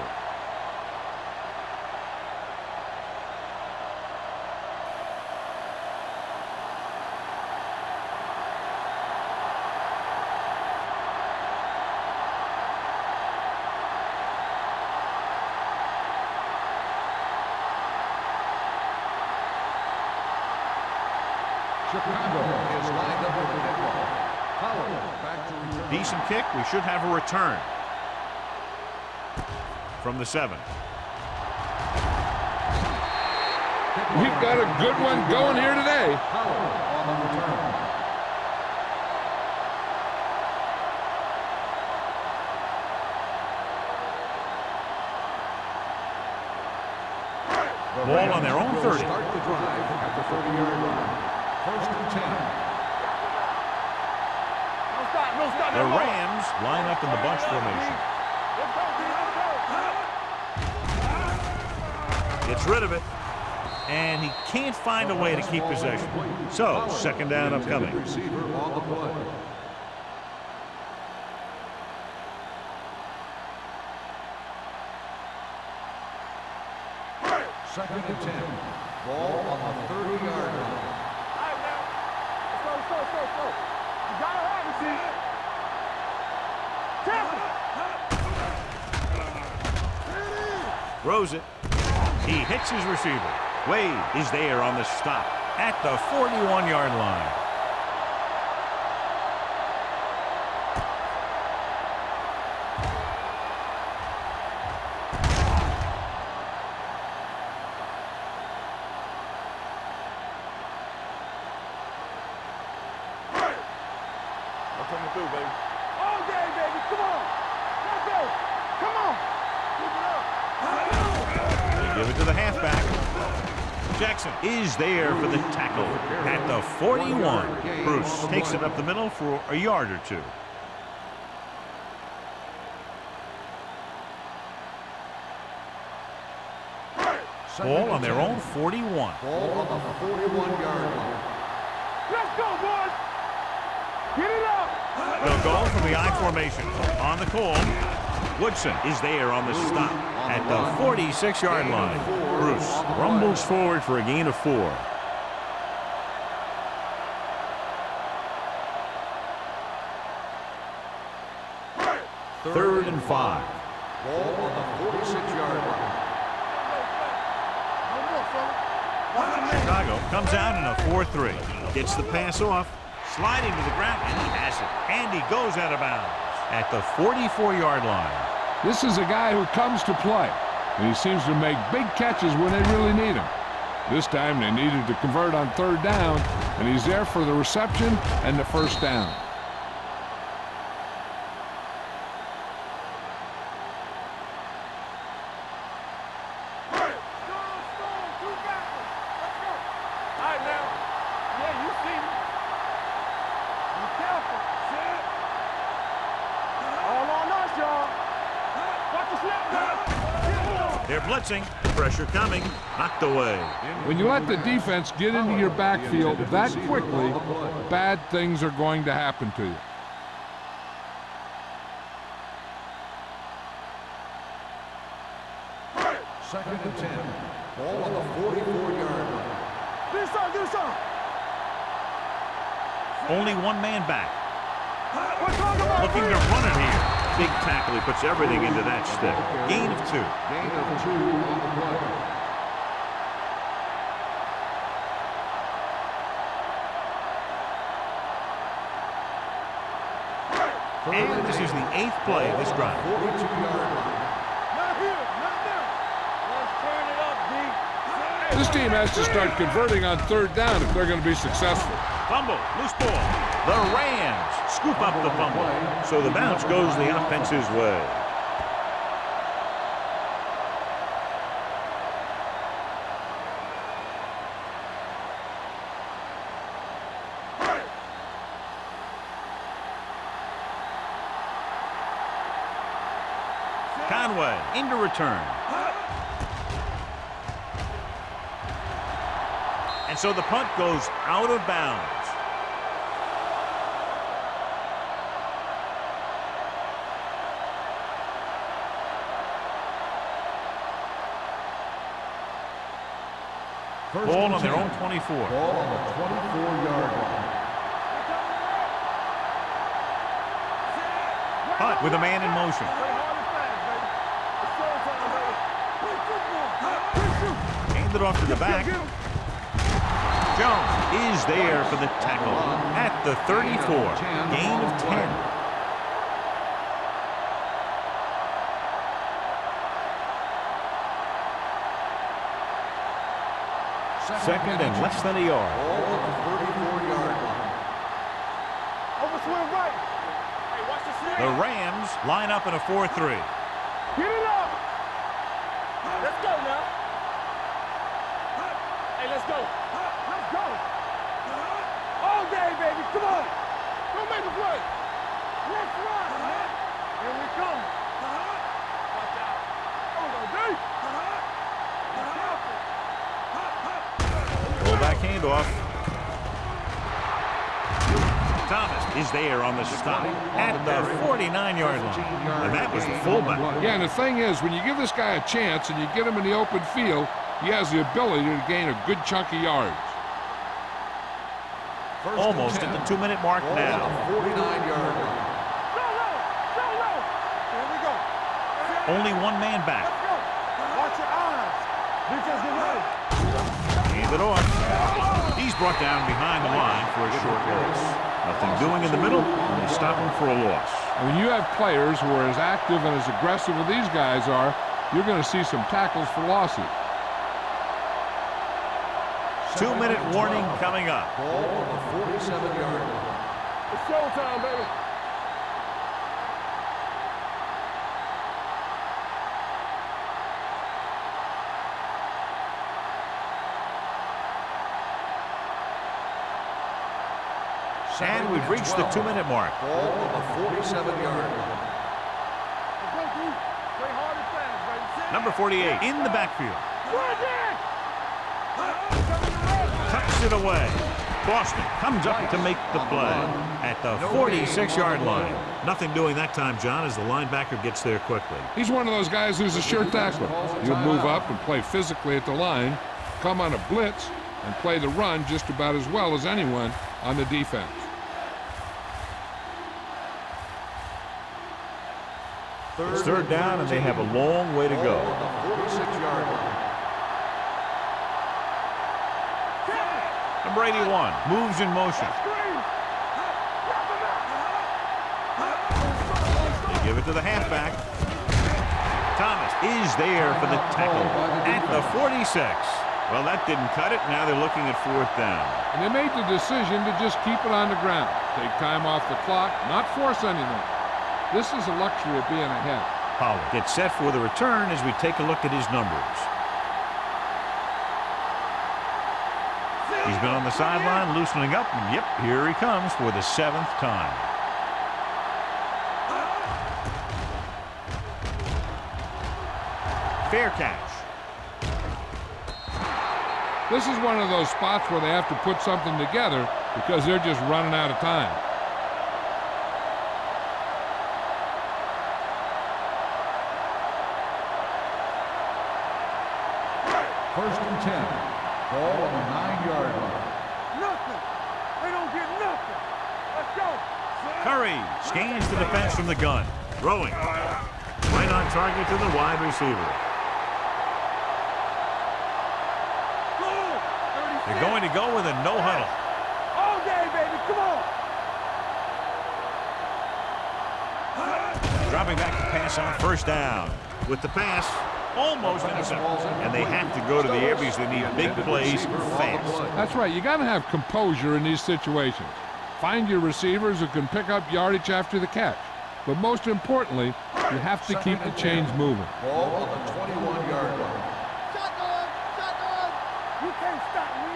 Chicago is lined up with the kickoff. Howard back to return. Decent kick. We should have a return. From the 7. We've got a good one going here today. Howard on the return. Ball on their own 30. Start the drive at the 30-yard line. First and 10. The Rams line up in the bunch formation. Gets rid of it. And he can't find a way to keep possession. So, second down upcoming. Receiver on the play. Second and 10. Ball on the 30-yard line. You gotta have it, see? Throws it. He hits his receiver. Wade is there on the stop at the 41-yard line. Coming through, baby. All day, baby. Come on. Let's go. Come on. Keep it up. They give it to the halfback. Jackson is there for the tackle at the 41. Bruce takes it up the middle for a yard or two. Ball on their own 41. Ball on the 41-yard line. Let's go, boys. Get it up. They'll go from the I formation. On the call, Woodson is there on the stop at the 46-yard line. Bruce rumbles forward for a gain of 4. Third and 5. Ball on the 46-yard line. Chicago comes out in a 4-3. Gets the pass off, sliding to the ground, and he has it. And he goes out of bounds at the 44-yard line. This is a guy who comes to play, and he seems to make big catches when they really need him. This time they needed to convert on third down, and he's there for the reception and the first down. They're blitzing. Pressure coming. Knocked away. When you let the defense get into your backfield that quickly, bad things are going to happen to you. Second and 10. Ball on the 44-yard line. This side. Only one man back. Looking to run it here. Big tackle. He puts everything into that stick. Gain of 2. Gain of 2 on the play. And this is the 8th play of this drive. 42-yard line. Not here. Not there. Let's turn it up, D. This team has to start converting on third down if they're going to be successful. Fumble. Loose ball. The Rams scoop up the fumble. So the bounce goes the offense's way. Conway into return. And so the punt goes out of bounds. Ball on their own 24. Ball on the 24-yard line. Punt with a man in motion. Hand it off to the back. Jones is there for the tackle at the 34. Gain of 10. Second and less than a yard. Ball on the 34-yard line. Overswing right. Hey, watch the swing. The Rams line up in a 4-3. Get it up. Let's go now. Hey, let's go. Let's go. All day, baby. Come on. Go make a play. Let's run. Here we come. Watch out. Oh, no, D. Fullback handoff. Thomas is there on the stop at the 49-yard line. And that was the fullback. Yeah, and the thing is, when you give this guy a chance and you get him in the open field, he has the ability to gain a good chunk of yards. Almost at the 2-minute mark now. 49-yard line. Go low. Go low. Here we go. Only one man back. Let's go. Watch your eyes. Defense get ready. Hand it off. He's brought down behind the line for a short loss. Nothing doing in the middle, and they stop him for a loss. And when you have players who are as active and as aggressive as these guys are, you're going to see some tackles for losses. 2-minute warning coming up. Ball on the 47-yard line. It's showtime, baby. And we've reached the 2-minute mark. Ball on the 47-yard line. Let's go, Keith. Play hard and fast, baby. Number 48 in the backfield. Run it! Tucks it away. Boston comes up to make the play at the 46-yard line. Nothing doing that time, John, as the linebacker gets there quickly. He's one of those guys who's a sure tackler. He'll move up and play physically at the line, come on a blitz, and play the run just about as well as anyone on the defense. It's third down, and they have a long way to go. Ball on the 46-yard line. Number 81 moves in motion. They give it to the halfback. Thomas is there for the tackle at the 46. Well, that didn't cut it. Now they're looking at fourth down. And they made the decision to just keep it on the ground. Take time off the clock, not force anything. This is a luxury of being ahead. Pollard gets set for the return as we take a look at his numbers. He's been on the sideline loosening up, and yep, here he comes for the 7th time. Fair catch. This is one of those spots where they have to put something together because they're just running out of time. First and 10. Ball on the 9-yard line. Nothing. They don't get nothing. Let's go. Curry scans the defense from the gun. Throwing. Right on target to the wide receiver. They're going to go with a no huddle. All day, baby. Come on. Dropping back to pass on first down. With the pass, almost intercepted. And they have to go to the air because they need big plays fast. That's right. You got to have composure in these situations. Find your receivers who can pick up yardage after the catch. But most importantly, you have to keep the chains moving. Ball on the 21-yard line. Shotgun. Shotgun. You can't stop me.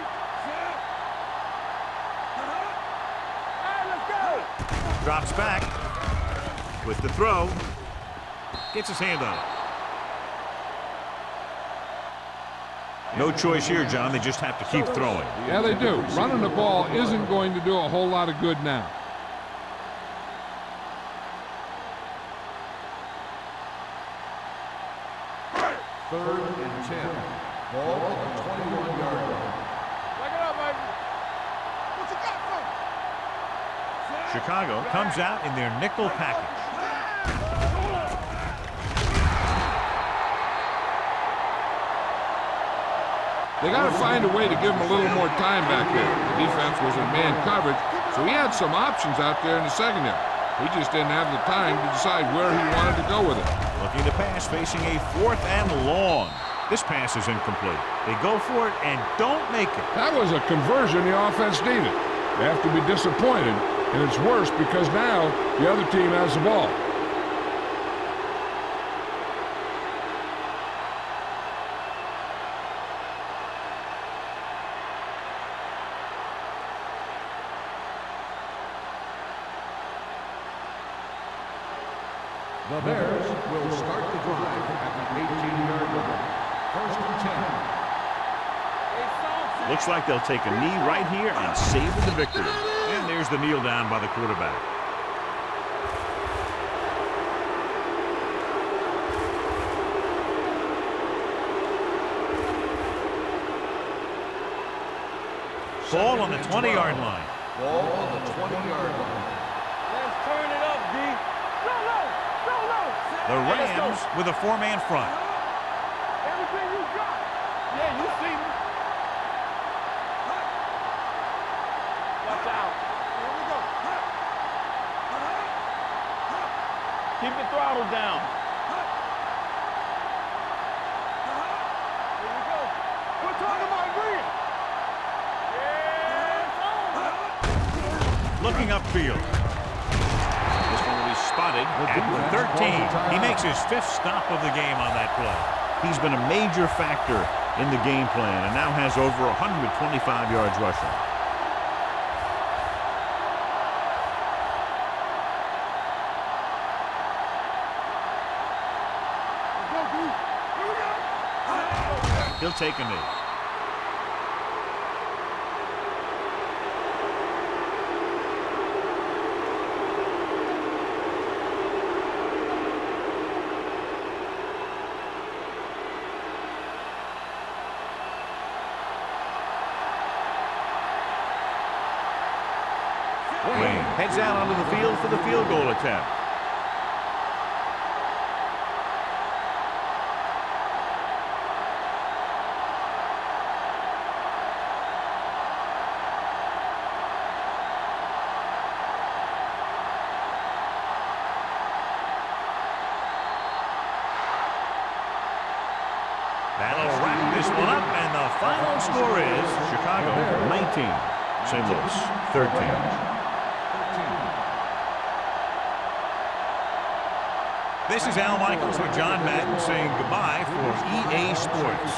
All right, let's go. Drops back with the throw. Gets his hand on it. No choice here, John. They just have to keep throwing. Yeah, they do. Running the ball isn't going to do a whole lot of good now. Third and 10. Ball on the 21-yard line. Back it up, baby. What you got for? Chicago comes out in their nickel package. They got to find a way to give him a little more time back there. The defense was in man coverage, so he had some options out there in the secondary. He just didn't have the time to decide where he wanted to go with it. Looking to pass, facing a 4th and long. This pass is incomplete. They go for it and don't make it. That was a conversion the offense needed. They have to be disappointed, and it's worse because now the other team has the ball. The Bears will start the drive at the 18-yard line. First and 10. Looks like they'll take a knee right here and savor the victory. And there's the kneel down by the quarterback. Ball on the 20-yard line. Ball on the 20-yard line. Let's turn it up, D. Go low. Go low. The Rams with a 4-man front. Everything you got. Yeah, you see me. Watch out. Here we go. Keep the throttle down. Here we go. We're talking about green. Looking upfield. This one will be spotted at the 13. He makes his 5th stop of the game on that play. He's been a major factor in the game plan and now has over 125 yards rushing. He'll take a knee. Wayne heads out onto the field for the field goal attempt. That'll wrap this one up, and the final score is Chicago 19, St. Louis 13. This is Al Michaels with John Madden saying goodbye for EA Sports.